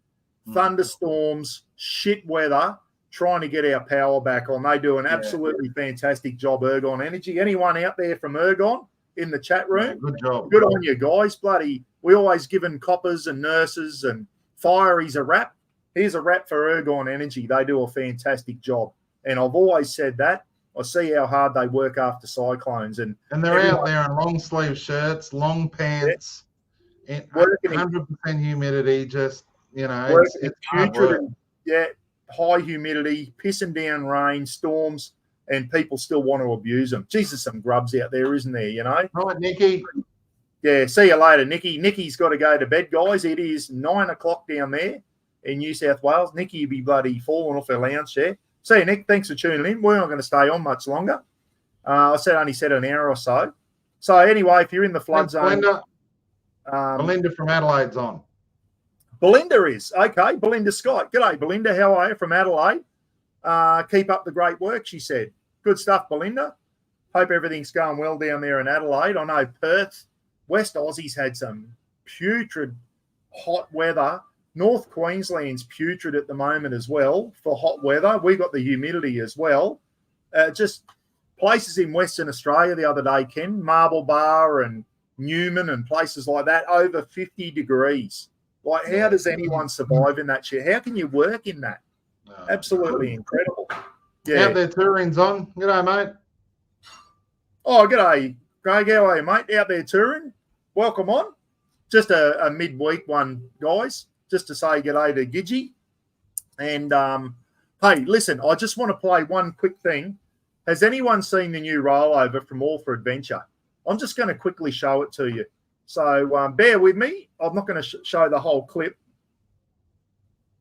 thunderstorms, shit weather, trying to get our power back on. They do an absolutely fantastic job, Ergon Energy. Anyone out there from Ergon in the chat room? Yeah, good job. Good on you guys. Bloody, we always given coppers and nurses and fireys a rap. Here's a rap for Ergon Energy. They do a fantastic job. And I've always said that. I see how hard they work after cyclones. And they're out there in long sleeve shirts, long pants, and 100% humidity, just, you know, it's putrid. Yeah, high humidity, pissing down rain, storms, and people still want to abuse them. Jesus, some grubs out there, isn't there, you know? All right, Nicky. Yeah, see you later, Nicky. Nicky's got to go to bed, guys. It is 9 o'clock down there in New South Wales. Nicky will be bloody falling off her lounge chair. See you, Nick. Thanks for tuning in. We're not going to stay on much longer. I only said an hour or so. So anyway, if you're in the flood zone. Belinda from Adelaide's on. Belinda is. Okay, Belinda Scott. G'day, Belinda. How are you from Adelaide? Keep up the great work, she said. Good stuff, Belinda. Hope everything's going well down there in Adelaide. I know Perth, West Aussie's had some putrid hot weather. North Queensland's putrid at the moment as well for hot weather. We got the humidity as well. Just places in Western Australia the other day, Ken, Marble Bar and Newman and places like that, over 50 degrees. Like, how does anyone survive in that shit? How can you work in that? Absolutely incredible. Yeah. Out there, touring's on. G'day, mate. Oh, g'day, Craig. How are you, mate? Out there touring. Welcome on. Just a midweek one, guys. Just to say g'day to Gidgee. And, hey, listen, I just want to play one quick thing. Has anyone seen the new rollover from All for Adventure? I'm just going to quickly show it to you. So bear with me. I'm not going to show the whole clip.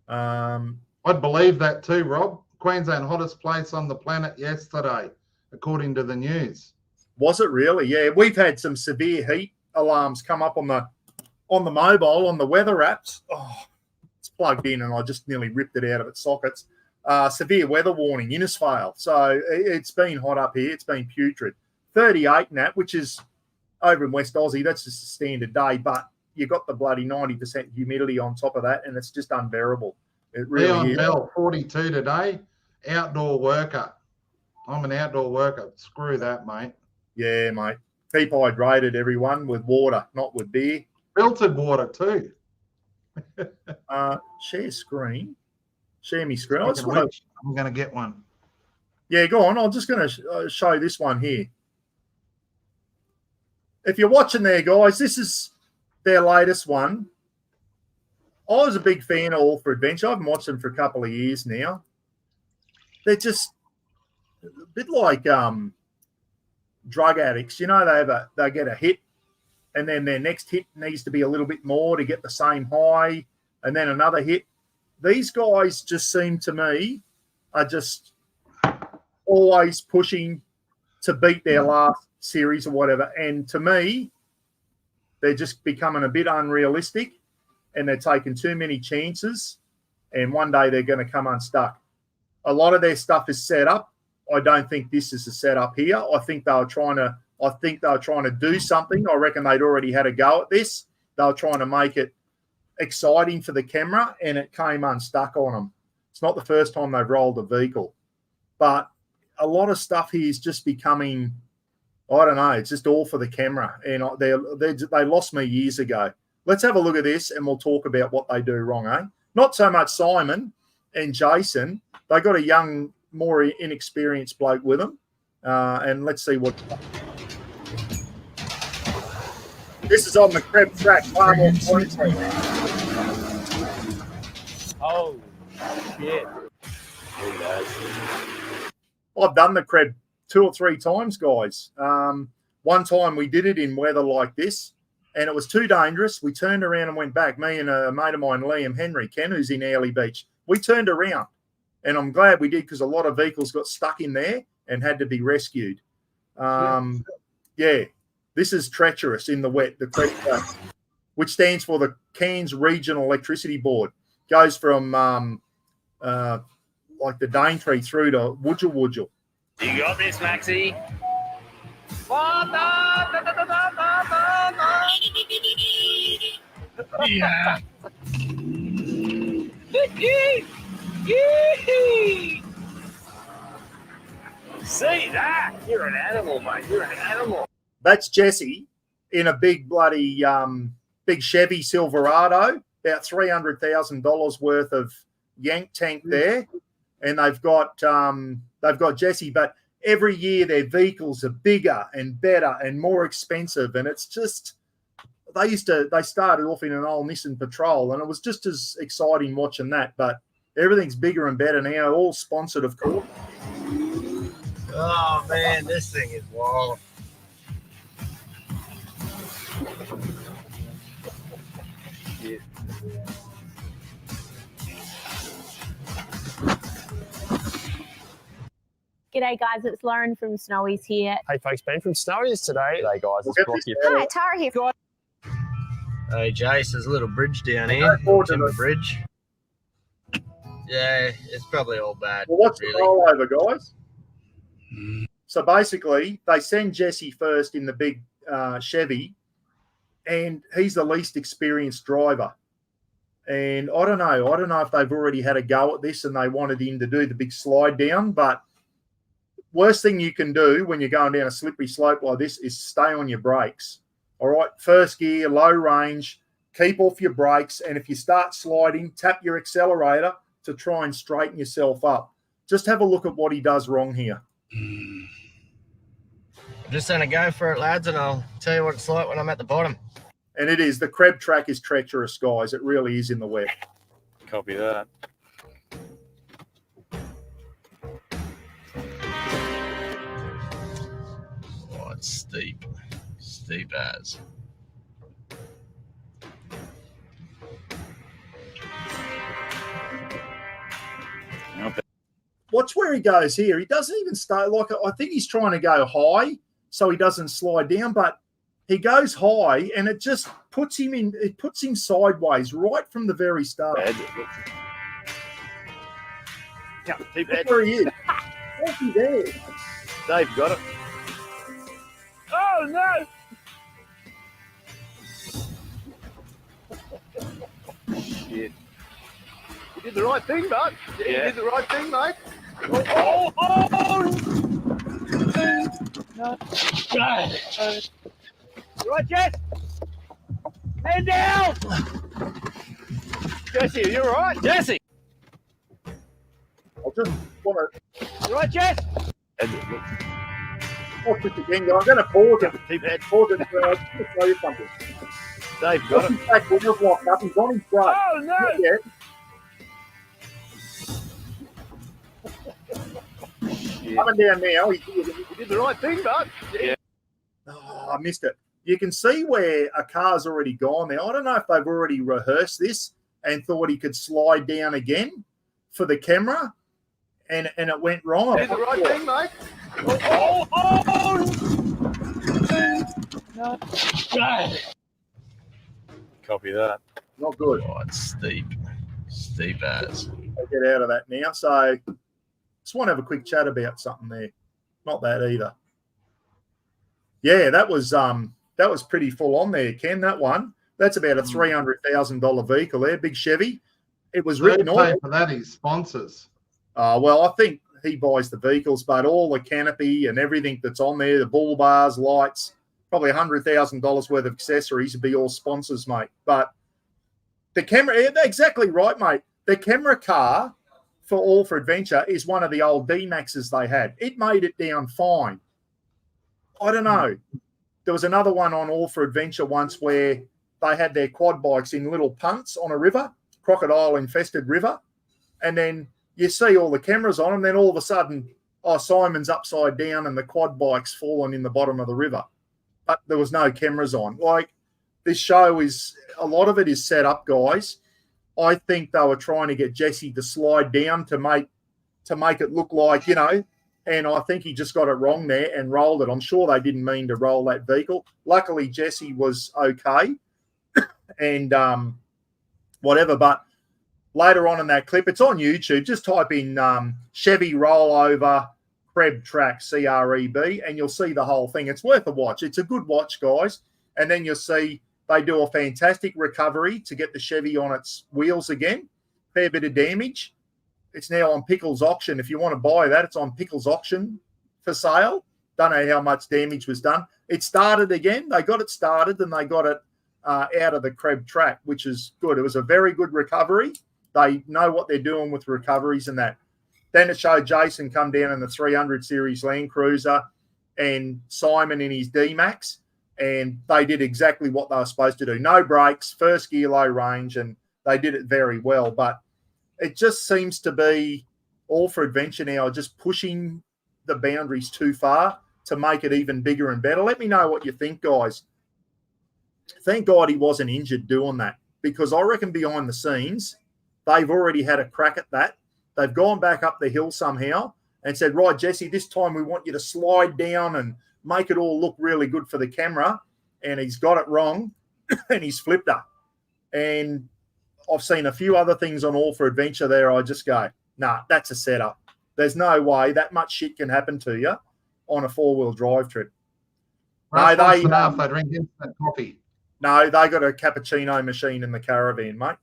I'd believe that too, Rob. Queensland hottest place on the planet yesterday, according to the news. Was it really? Yeah, we've had some severe heat alarms come up on the mobile, on the weather apps. Oh, it's plugged in and I just nearly ripped it out of its sockets. Severe weather warning, Innisfail. So it's been hot up here. It's been putrid. 38 and that, which is over in West Aussie. That's just a standard day, but you got the bloody 90% humidity on top of that, and it's just unbearable. It really is. Bell, 42 today. Outdoor worker. I'm an outdoor worker. Screw that, mate. Yeah, mate. Keep hydrated, everyone, with water, not with beer. Filtered water too. Share screen. Share me screen. I'm going to get one. Yeah, go on. I'm just going to show this one here. If you're watching there, guys, this is their latest one. I was a big fan of All for Adventure. I haven't watched them for a couple of years now. They're just a bit like drug addicts. You know, they get a hit, and then their next hit needs to be a little bit more to get the same high, and then another hit. These guys just seem to me are just always pushing to beat their last series or whatever. And to me, they're just becoming a bit unrealistic, and they're taking too many chances, and one day they're going to come unstuck. A lot of their stuff is set up. I don't think this is a setup here. I think they were trying to do something. I reckon they'd already had a go at this. They were trying to make it exciting for the camera, and it came unstuck on them. It's not the first time they've rolled a vehicle, but a lot of stuff here is just becoming, I don't know, it's just all for the camera, and they lost me years ago. Let's have a look at this, and we'll talk about what they do wrong, eh? Not so much Simon and Jason. They got a young, more inexperienced bloke with them, and let's see what. This is on the Creb track, far more points. Oh, shit. I've done the Creb 2 or 3 times, guys. One time we did it in weather like this, and it was too dangerous. We turned around and went back. Me and a mate of mine, Liam Henry, Ken, who's in Airlie Beach, we turned around, and I'm glad we did because a lot of vehicles got stuck in there and had to be rescued. Yeah, this is treacherous in the wet, the Creb track, which stands for the Cairns Regional Electricity Board. Goes from like the Daintree through to Wudgel. You got this, Maxie. Yeah. See that? You're an animal, mate. You're an animal. That's Jesse in a big bloody big Chevy Silverado, about $300,000 worth of yank tank there, and they've got Jesse, but every year their vehicles are bigger and better and more expensive, and it's just they started off in an old Nissan Patrol, and it was just as exciting watching that, but everything's bigger and better now, all sponsored, of course. Oh man, this thing is wild. Yeah. G'day guys, it's Lauren from Snowy's here. Hey folks, Ben from Snowy's today. G'day guys, it's Brock here. Hi, Tara here. Hey Jace, there's a little bridge down here, Timbo Bridge. Yeah, it's probably all bad. Well, what's really. the rollover, guys? So basically, they send Jesse first in the big Chevy, and he's the least experienced driver. And I don't know if they've already had a go at this and they wanted him to do the big slide down, but worst thing you can do when you're going down a slippery slope like this is stay on your brakes. All right, first gear, low range, keep off your brakes, and if you start sliding, tap your accelerator to try and straighten yourself up. Just have a look at what he does wrong here. I'm just going to go for it, lads, and I'll tell you what it's like when I'm at the bottom. And it is. The Creb track is treacherous, guys. It really is in the wet. Copy that. Oh, it's steep. Steep as. Watch where he goes here. He doesn't even start. Like, I think he's trying to go high so he doesn't slide down, but he goes high and it just puts him in. It puts him sideways right from the very start. Yeah, keep That's where he is. What's he there? Dave, got it. Oh, no! Shit. You did the right thing, bud. Yeah. You did the right thing, mate. Oh! No. You right, Jess? Hand down! Jesse, are you all right? Jesse! I just want to. You right, Jess? Watch this again, guys. I'm going to pause it. Keep head. Pause it. I'm going to show you something. Dave got it. Back wheels locked up. He's on his front. Oh, no. Yeah. Shit. Coming down now. You did the right thing, bud. Yeah. Oh, I missed it. You can see where a car's already gone there. I don't know if they've already rehearsed this and thought he could slide down again for the camera, and it went wrong. You did the right thing, mate. No. Copy that. Not good. Oh, it's steep. Steep as. I'll get out of that now. So just want to have a quick chat about something there. Not that either. Yeah, that was pretty full on there, Ken. That one. That's about a $300,000 vehicle there, big Chevy. It was written on for that is sponsors. Well, I think he buys the vehicles, but all the canopy and everything that's on there, the bull bars, lights, probably $100,000 worth of accessories would be all sponsors, mate. But the camera, exactly right, mate. The camera car for All for Adventure is one of the old D-Maxes they had. It made it down fine. I don't know. There was another one on All for Adventure once where they had their quad bikes in little punts on a river, crocodile-infested river, and then you see all the cameras on them, then all of a sudden, Simon's upside down and the quad bike's fallen in the bottom of the river. But there was no cameras on. Like, this show is, a lot of it is set up, guys. I think they were trying to get Jesse to slide down to make it look like, and I think he just got it wrong there and rolled it. I'm sure they didn't mean to roll that vehicle. Luckily, Jesse was okay and whatever. But later on in that clip, it's on YouTube. Just type in Chevy rollover Creb track, CREB, and you'll see the whole thing. It's worth a watch. It's a good watch, guys. And then you'll see they do a fantastic recovery to get the Chevy on its wheels again. Fair bit of damage. It's now on Pickle's auction. If you want to buy that, it's on Pickle's auction for sale. Don't know how much damage was done. It started again. They got it started and they got it out of the Creb track, which is good. It was a very good recovery. They know what they're doing with recoveries and that. Then it showed Jason come down in the 300 series Land Cruiser and Simon in his D-Max, and they did exactly what they were supposed to do. No brakes, first gear, low range, and they did it very well. But it just seems to be All for Adventure now, just pushing the boundaries too far to make it even bigger and better. Let me know what you think, guys. Thank God he wasn't injured doing that, because I reckon behind the scenes, they've already had a crack at that. They've gone back up the hill somehow and said, right, Jesse, this time we want you to slide down and make it all look really good for the camera. And he's got it wrong and he's flipped her. And I've seen a few other things on All for Adventure there. I just go, nah, that's a setup. There's no way that much shit can happen to you on a four-wheel drive trip. No, they drink instant coffee. No, they got a cappuccino machine in the caravan, mate.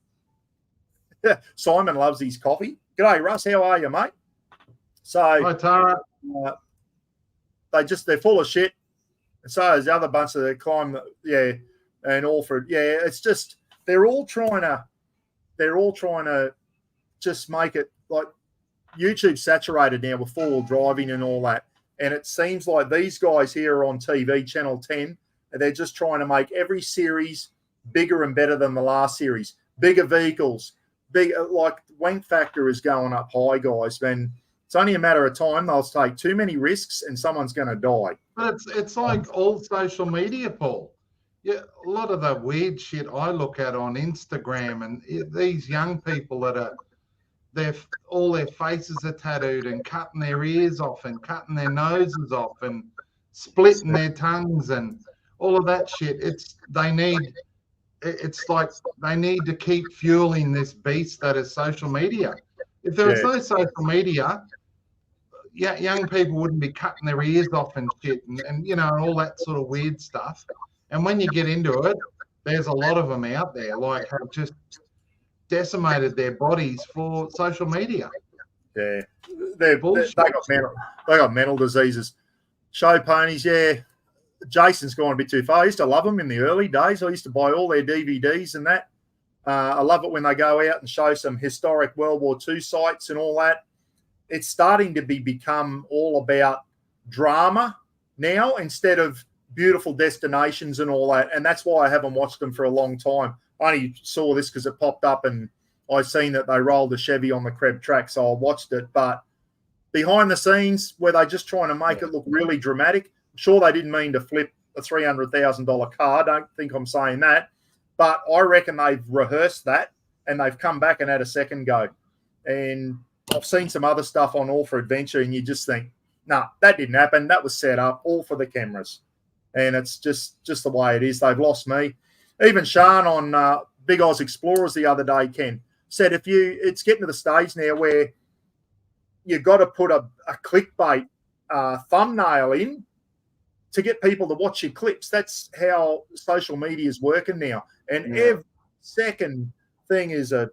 Yeah, Simon loves his coffee. G'day, Russ. How are you, mate? So, hi, Tara. They're full of shit. And so is the other bunch that climb, and All for, it's just, they're all trying to just make it like YouTube saturated now with four-wheel driving and all that. And it seems like these guys here are on TV, Channel 10, and they're just trying to make every series bigger and better than the last series. Bigger vehicles, like wank factor is going up high, guys. And it's only a matter of time. They'll take too many risks and someone's going to die. But it's like all social media, Paul. Yeah, a lot of the weird shit I look at on Instagram, and these young people that are, all their faces are tattooed and cutting their ears off and cutting their noses off and splitting their tongues and all of that shit. It's like they need to keep fueling this beast that is social media. If there was no social media, young people wouldn't be cutting their ears off and shit and all that sort of weird stuff. And when you get into it, there's a lot of them out there like have just decimated their bodies for social media. Yeah, they got mental diseases. Show ponies, Jason's gone a bit too far. I used to love them in the early days. I used to buy all their DVDs and that. I love it when they go out and show some historic World War II sites and all that. It's starting to become all about drama now instead of beautiful destinations and all that. And that's why I haven't watched them for a long time. I only saw this because it popped up and I seen that they rolled a Chevy on the Creb track, so I watched it. But behind the scenes, where they're just trying to make it look really dramatic, I'm sure they didn't mean to flip a $300,000 car. Don't think I'm saying that. But I reckon they've rehearsed that and they've come back and had a second go. And I've seen some other stuff on All for Adventure and you just think, nah, that didn't happen. That was set up all for the cameras. And it's just the way it is. They've lost me. Even Sean on Big Oz Explorers the other day, Ken, said it's getting to the stage now where you've got to put a clickbait thumbnail in to get people to watch your clips. That's how social media is working now. And every second thing is a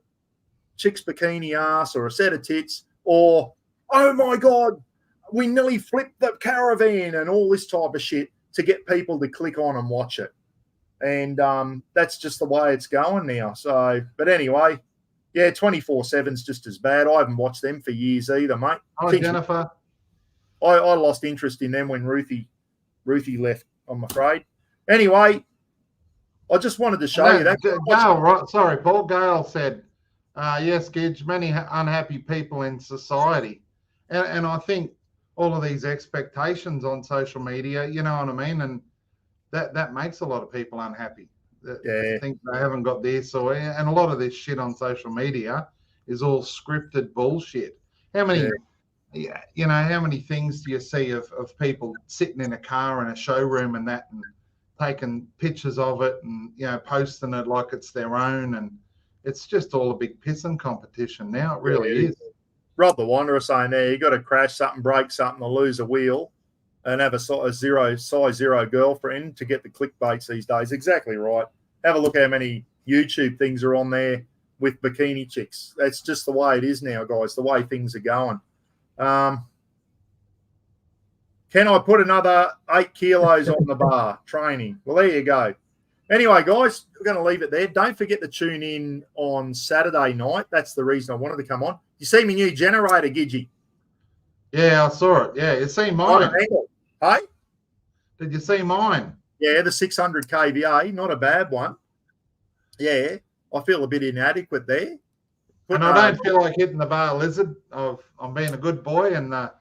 chick's bikini ass or a set of tits or, oh my God, we nearly flipped the caravan and all this type of shit to get people to click on and watch it. And that's just the way it's going now. So, but anyway, yeah, 24/7's just as bad. I haven't watched them for years either, mate. Hi, Jennifer. I lost interest in them when Ruthie left, I'm afraid. Anyway, I just wanted to show you that. Paul Gale said, yes, Gidge, many unhappy people in society. And I think all of these expectations on social media, you know what I mean? And that makes a lot of people unhappy. They think they haven't got this, and a lot of this shit on social media is all scripted bullshit. How many, how many things do you see of people sitting in a car in a showroom and that, and taking pictures of it and posting it like it's their own, and it's just all a big pissing competition now. It really is. Rob the Wanderer saying there, you got to crash something, break something, or lose a wheel, and have a size zero girlfriend to get the clickbaits these days. Exactly right. Have a look how many YouTube things are on there with bikini chicks. That's just the way it is now, guys, the way things are going. Can I put another 8 kilos on the bar? Training. Well, there you go. Anyway, guys, we're going to leave it there. Don't forget to tune in on Saturday night. That's the reason I wanted to come on. You see my new generator, Gidgee? Yeah, I saw it. Yeah, you see mine. Hey? Did you see mine? Yeah, the 600 kVA, not a bad one. Yeah, I feel a bit inadequate there. And I don't feel like hitting the bar lizard. I'm being a good boy, and the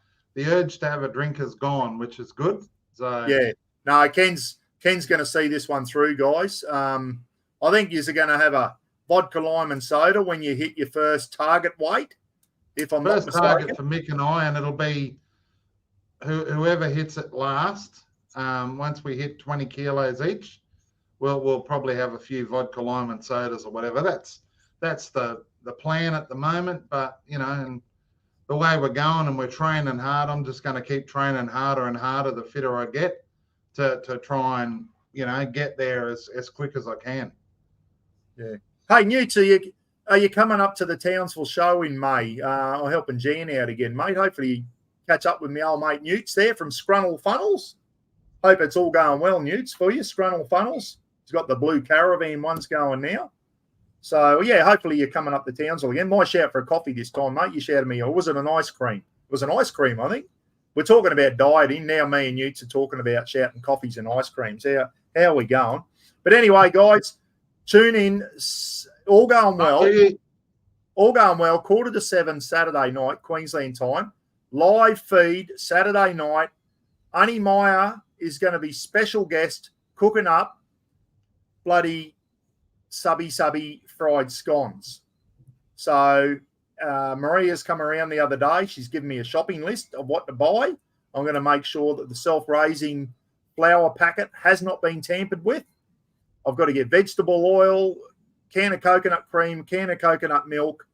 urge to have a drink is gone, which is good. So yeah, no, Ken's going to see this one through, guys. I think you're going to have a vodka lime and soda when you hit your first target weight. If I'm first not mistaken. Target for Mick and I, and it'll be whoever hits it last. Once we hit 20 kilos each, we'll probably have a few vodka lime and sodas or whatever. That's the plan at the moment. But and the way we're going and we're training hard, I'm just going to keep training harder and harder the fitter I get to try and get there as quick as I can. Yeah. Hey, Newt, are you coming up to the Townsville show in May? I'm helping Jan out again, mate. Hopefully you catch up with my old mate Newt's there from Scrunnel Funnels. Hope it's all going well, Newts, for you, Scrunnel Funnels. He's got the blue caravan ones going now. So, yeah, hopefully you're coming up to Townsville again. My shout for a coffee this time, mate. You shouted me, or was it an ice cream? It was an ice cream, I think. We're talking about dieting. Now me and Newts are talking about shouting coffees and ice creams. How are we going? But anyway, guys, tune in. All going well. All going well. 6:45 Saturday night, Queensland time. Live feed Saturday night. Annie Meyer is going to be special guest cooking up bloody subby fried scones. So Maria's come around the other day. She's given me a shopping list of what to buy. I'm going to make sure that the self-raising flour packet has not been tampered with. I've got to get vegetable oil, can of coconut cream, can of coconut milk,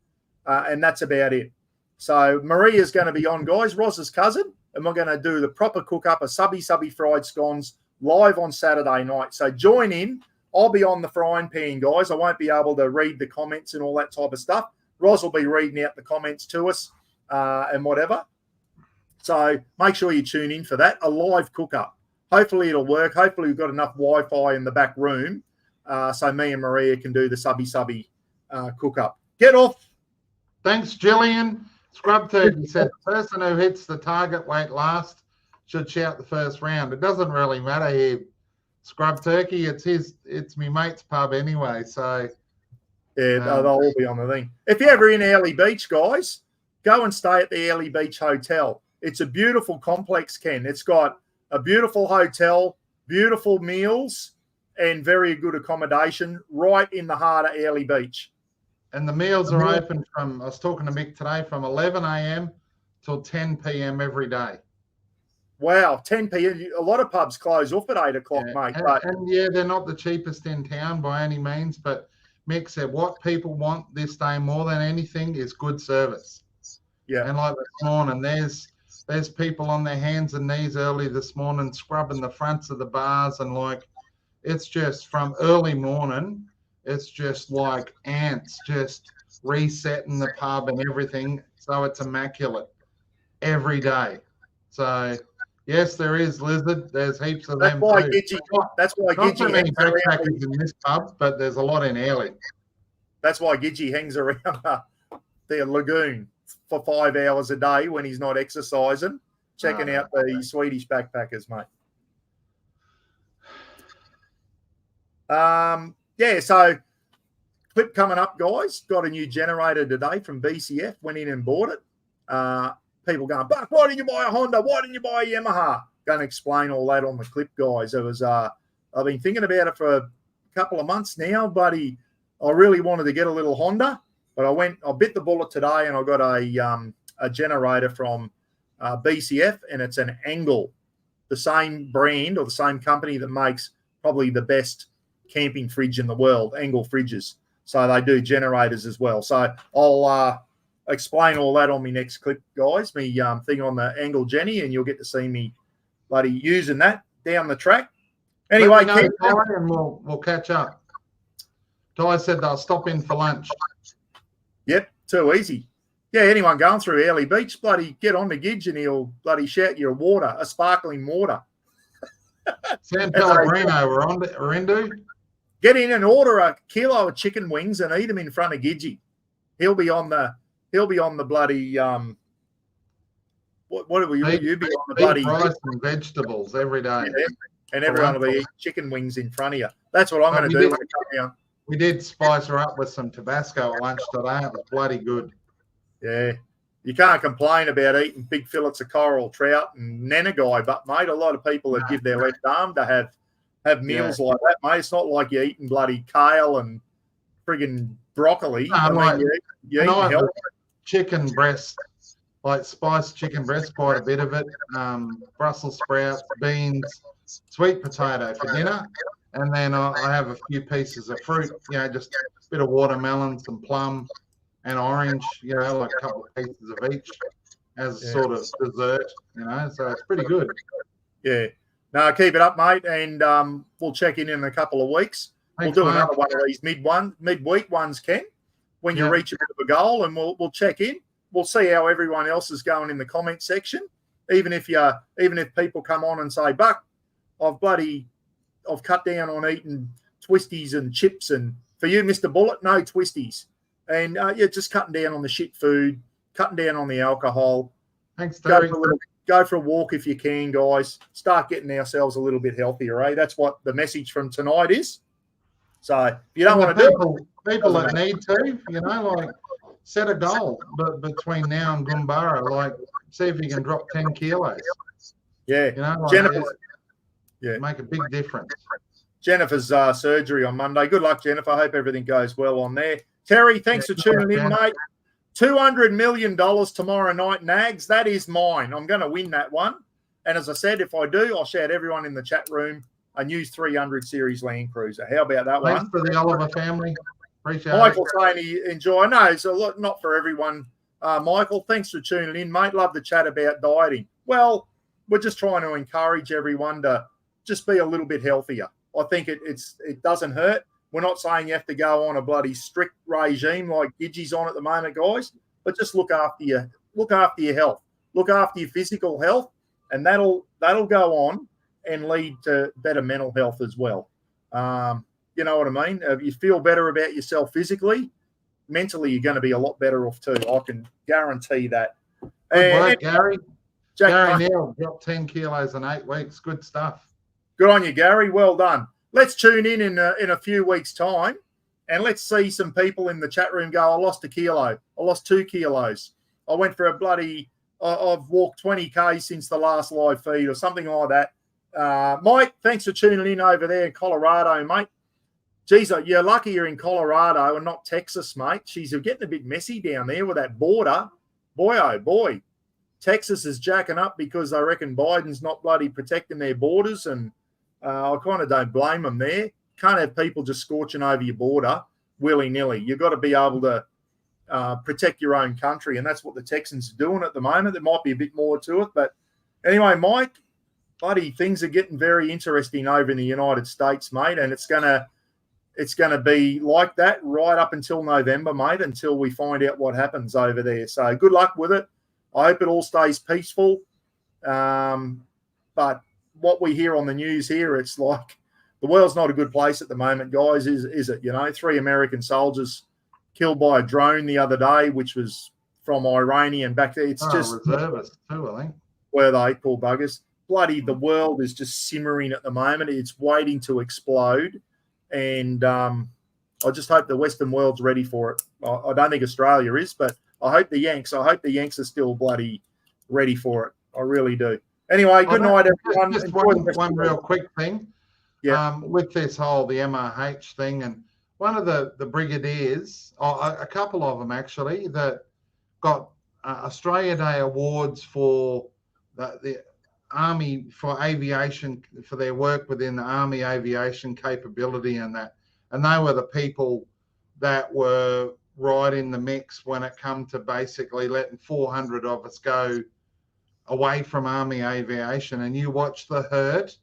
and that's about it. So Maria's going to be on, guys, Roz's cousin, and we're going to do the proper cook-up of subby fried scones live on Saturday night. So join in. I'll be on the frying pan, guys. I won't be able to read the comments and all that type of stuff. Roz will be reading out the comments to us and whatever. So make sure you tune in for that, a live cook-up. Hopefully it'll work. Hopefully we've got enough Wi-Fi in the back room so me and Maria can do the subby cook-up. Get off. Thanks, Jillian. Scrub Turkey said the person who hits the target weight last should shout the first round. It doesn't really matter here, Scrub Turkey. It's me mate's pub anyway. So yeah, they'll all be on the thing. If you're ever in Airlie Beach, guys, go and stay at the Airlie Beach Hotel. It's a beautiful complex, Ken. It's got a beautiful hotel, beautiful meals, and very good accommodation right in the heart of Airlie Beach. And the meals are open from, I was talking to Mick today, from 11 a.m. till 10 p.m. every day. Wow, 10 p.m. A lot of pubs close off at 8 o'clock, mate. And yeah, they're not the cheapest in town by any means, but Mick said what people want this day more than anything is good service. Yeah. And like this morning, there's people on their hands and knees early this morning scrubbing the fronts of the bars, and like it's just from early morning, it's just like ants just resetting the pub and everything. So it's immaculate every day. So yes, there is lizard. There's heaps of them too. That's why Not so Gidgee many hangs backpackers in this pub, but there's a lot in Airlie. That's why Gidgee hangs around the lagoon for 5 hours a day when he's not exercising, checking out the Swedish backpackers, mate. Yeah, so clip coming up, guys. Got a new generator today from BCF. Went in and bought it. People going, Buck, why didn't you buy a Honda? Why didn't you buy a Yamaha? Going to explain all that on the clip, guys. It was I've been thinking about it for a couple of months now, buddy. I really wanted to get a little Honda, but I bit the bullet today, and I got a generator from BCF, and it's an Angle, the same brand or the same company that makes probably the best camping fridge in the world, Angle fridges. So they do generators as well. So I'll explain all that on my next clip, guys. Me thing on the Angle Jenny, and you'll get to see me bloody using that down the track. Anyway, Ty, and we'll catch up. Ty said they'll stop in for lunch. Yep, too easy. Yeah, anyone going through Airlie Beach, bloody get on the Gidge and he'll bloody shout you a sparkling water. Sam Pellegrino, we're into. Get in and order a kilo of chicken wings and eat them in front of Gidgee. He'll be on the bloody what will you be on the bloody rice and vegetables every day. Yeah, and everyone will be eating chicken wings in front of you. That's what I'm going to do when I come down. We did spice her up with some Tabasco at lunch today. It was bloody good. Yeah. You can't complain about eating big fillets of coral trout and Nanagai, but, mate, a lot of people that give their left arm to have meals like that, mate. It's not like you're eating bloody kale and friggin' broccoli. No, you're eating healthy. Chicken breast, like spiced chicken breast, quite a bit of it. Brussels sprouts, beans, sweet potato for dinner. And then I have a few pieces of fruit, just a bit of watermelon, some plum and orange, like a couple of pieces of each as a sort of dessert, so it's pretty good. Yeah. No, keep it up, mate, and we'll check in a couple of weeks. Thanks, we'll do mate. another one of these midweek ones, Ken, when you reach a bit of a goal, and we'll check in. We'll see how everyone else is going in the comment section. Even if people come on and say, Buck, I've cut down on eating twisties and chips, and for you, Mr. Bullet, no twisties. And just cutting down on the shit food, cutting down on the alcohol. Thanks, Terry. Go for a walk if you can, guys. Start getting ourselves a little bit healthier, eh? That's what the message from tonight is. So if you don't want to do it, people that need to, like set a goal between now and Gumbara, like see if you can drop 10 kilos. Yeah, Jennifer. Make a big difference. Jennifer's surgery on Monday. Good luck, Jennifer. I hope everything goes well on there. Terry, thanks for tuning in, mate. $200 million tomorrow night, Nags. That is mine. I'm going to win that one. And as I said, if I do, I'll shout everyone in the chat room a News 300 Series Land Cruiser. How about that one? Thanks for the Oliver family. Appreciate Michael saying he enjoy. No, it's a lot, not for everyone. Michael, thanks for tuning in, mate. Love the chat about dieting. Well, we're just trying to encourage everyone to just be a little bit healthier. I think it doesn't hurt. We're not saying you have to go on a bloody strict regime like Gidgee's on at the moment, guys, but just look after your health. Look after your physical health, and that'll go on and lead to better mental health as well. You know what I mean? If you feel better about yourself physically, mentally you're going to be a lot better off too. I can guarantee that. Good work, Gary. Jack Gary Neal dropped 10 kilos in 8 weeks. Good stuff. Good on you, Gary. Well done. Let's tune in a few weeks' time, and let's see some people in the chat room go, I lost a kilo. I lost 2 kilos. I went for a bloody, I've walked 20K since the last live feed or something like that. Mike, thanks for tuning in over there in Colorado, mate. Geez, you're lucky you're in Colorado and not Texas, mate. Jeez, you're getting a bit messy down there with that border. Boy, oh boy. Texas is jacking up because they reckon Biden's not bloody protecting their borders, and I kind of don't blame them there. Can't have people just scorching over your border willy-nilly. You've got to be able to protect your own country, and that's what the Texans are doing at the moment. There might be a bit more to it, but anyway, Mike, buddy, things are getting very interesting over in the United States, mate, and it's gonna be like that right up until November, mate, until we find out what happens over there. So good luck with it. I hope it all stays peaceful. But what we hear on the news here, it's like the world's not a good place at the moment, guys, is it? You know, 3 American soldiers killed by a drone the other day, which was from Iranian back there. It's just reservists too, I think. Were they, poor buggers? Bloody, the world is just simmering at the moment. It's waiting to explode. And I just hope the Western world's ready for it. I don't think Australia is, but I hope the Yanks are still bloody ready for it. I really do. Anyway, good night, everyone. Just one real quick thing. Yeah. With this whole, the MRH thing, and one of the brigadiers, a couple of them actually, that got Australia Day awards for the Army for aviation, for their work within the Army aviation capability and that. And they were the people that were right in the mix when it come to basically letting 400 of us go away from Army aviation. And you watch the hurt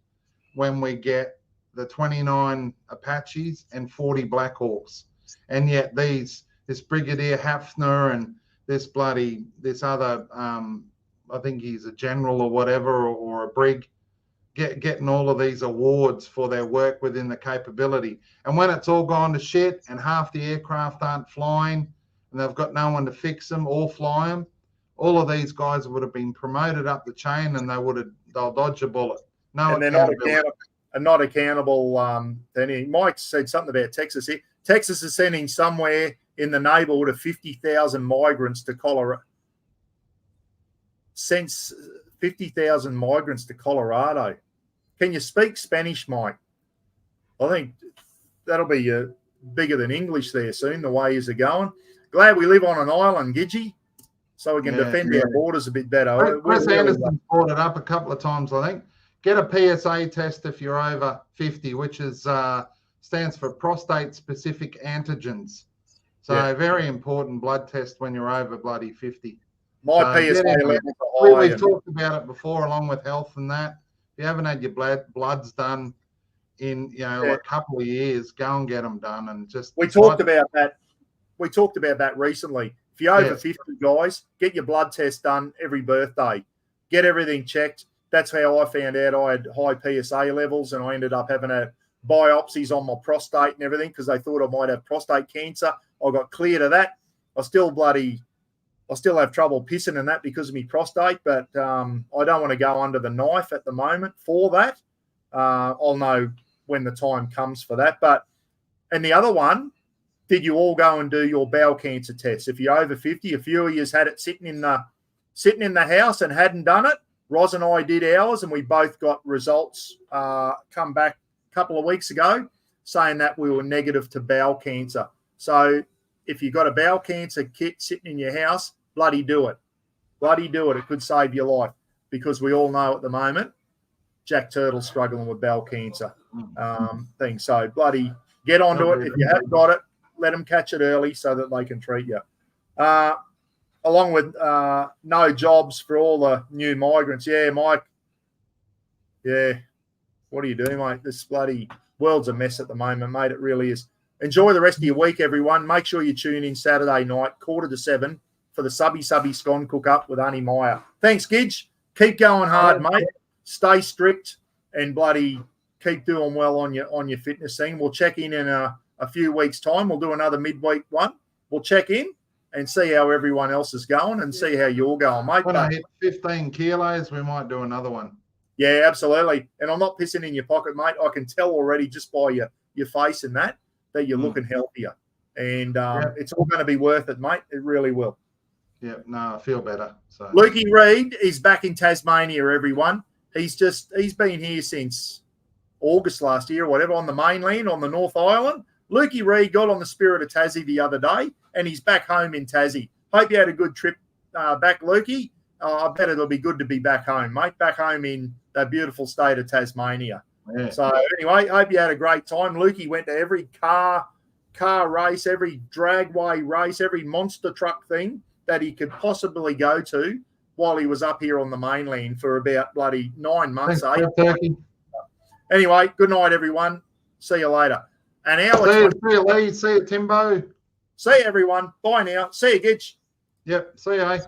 when we get the 29 Apaches and 40 Black Hawks. And yet this Brigadier Hafner and this other, I think he's a general or whatever, or a brig, getting all of these awards for their work within the capability. And when it's all gone to shit and half the aircraft aren't flying and they've got no one to fix them or fly them, all of these guys would have been promoted up the chain and they'll dodge a bullet. No, and they're not accountable. Then Mike said something about Texas here. Texas is sending somewhere in the neighborhood of 50,000 migrants to Colorado. Since 50,000 migrants to Colorado. Can you speak Spanish, Mike? I think that'll be bigger than English there soon, the way is it going. Glad we live on an island, Gidgee, so we can defend our borders a bit better. Chris Anderson brought it up a couple of times, I think. Get a PSA test if you're over 50, which is stands for prostate-specific antigens. So very important blood test when you're over bloody 50. My PSA levels are high. We've talked about it before, along with health and that. If you haven't had your bloods done in a couple of years, go and get them done. And just we talked about that. We talked about that recently. If you're over 50, guys, get your blood test done every birthday. Get everything checked. That's how I found out I had high PSA levels, and I ended up having biopsies on my prostate and everything because they thought I might have prostate cancer. I got cleared of that. I still have trouble pissing and that because of my prostate, but I don't want to go under the knife at the moment for that. I'll know when the time comes for that. And the other one, did you all go and do your bowel cancer test? If you're over 50, a few of you had it sitting in the house and hadn't done it. Roz and I did ours, and we both got results come back a couple of weeks ago saying that we were negative to bowel cancer. So if you've got a bowel cancer kit sitting in your house, bloody do it. Bloody do it. It could save your life because we all know at the moment Jack Turtle's struggling with bowel cancer thing. So bloody get onto it. If you have got it, let them catch it early so that they can treat you. Along with no jobs for all the new migrants. Yeah, Mike. Yeah. What are you doing, mate? This bloody world's a mess at the moment, mate. It really is. Enjoy the rest of your week, everyone. Make sure you tune in Saturday night, 6:45, for the Subby Scone Cook-Up with Annie Meyer. Thanks, Gidge. Keep going hard, mate. Stay strict and bloody keep doing well on your fitness thing. We'll check in a few weeks' time. We'll do another midweek one. We'll check in and see how everyone else is going and see how you're going, mate. When I hit 15 kilos, we might do another one. Yeah, absolutely. And I'm not pissing in your pocket, mate. I can tell already just by your face and that you're looking healthier. And it's all going to be worth it, mate. It really will. Yeah, no, I feel better. So Lukey Reid is back in Tasmania, everyone. He's been here since August last year or whatever on the mainland, on the North Island. Lukey Reid got on the Spirit of Tassie the other day, and he's back home in Tassie. Hope you had a good trip back, Lukey. I bet it'll be good to be back home, mate. Back home in that beautiful state of Tasmania. Yeah. So anyway, hope you had a great time. Lukey went to every car race, every dragway race, every monster truck thing that he could possibly go to while he was up here on the mainland for about bloody 9 months. Anyway, good night, everyone. See you later. And Alex, see you, Lee. See you, Timbo. See you, everyone. Bye now. See you, Gidge. Yep. See you, eh?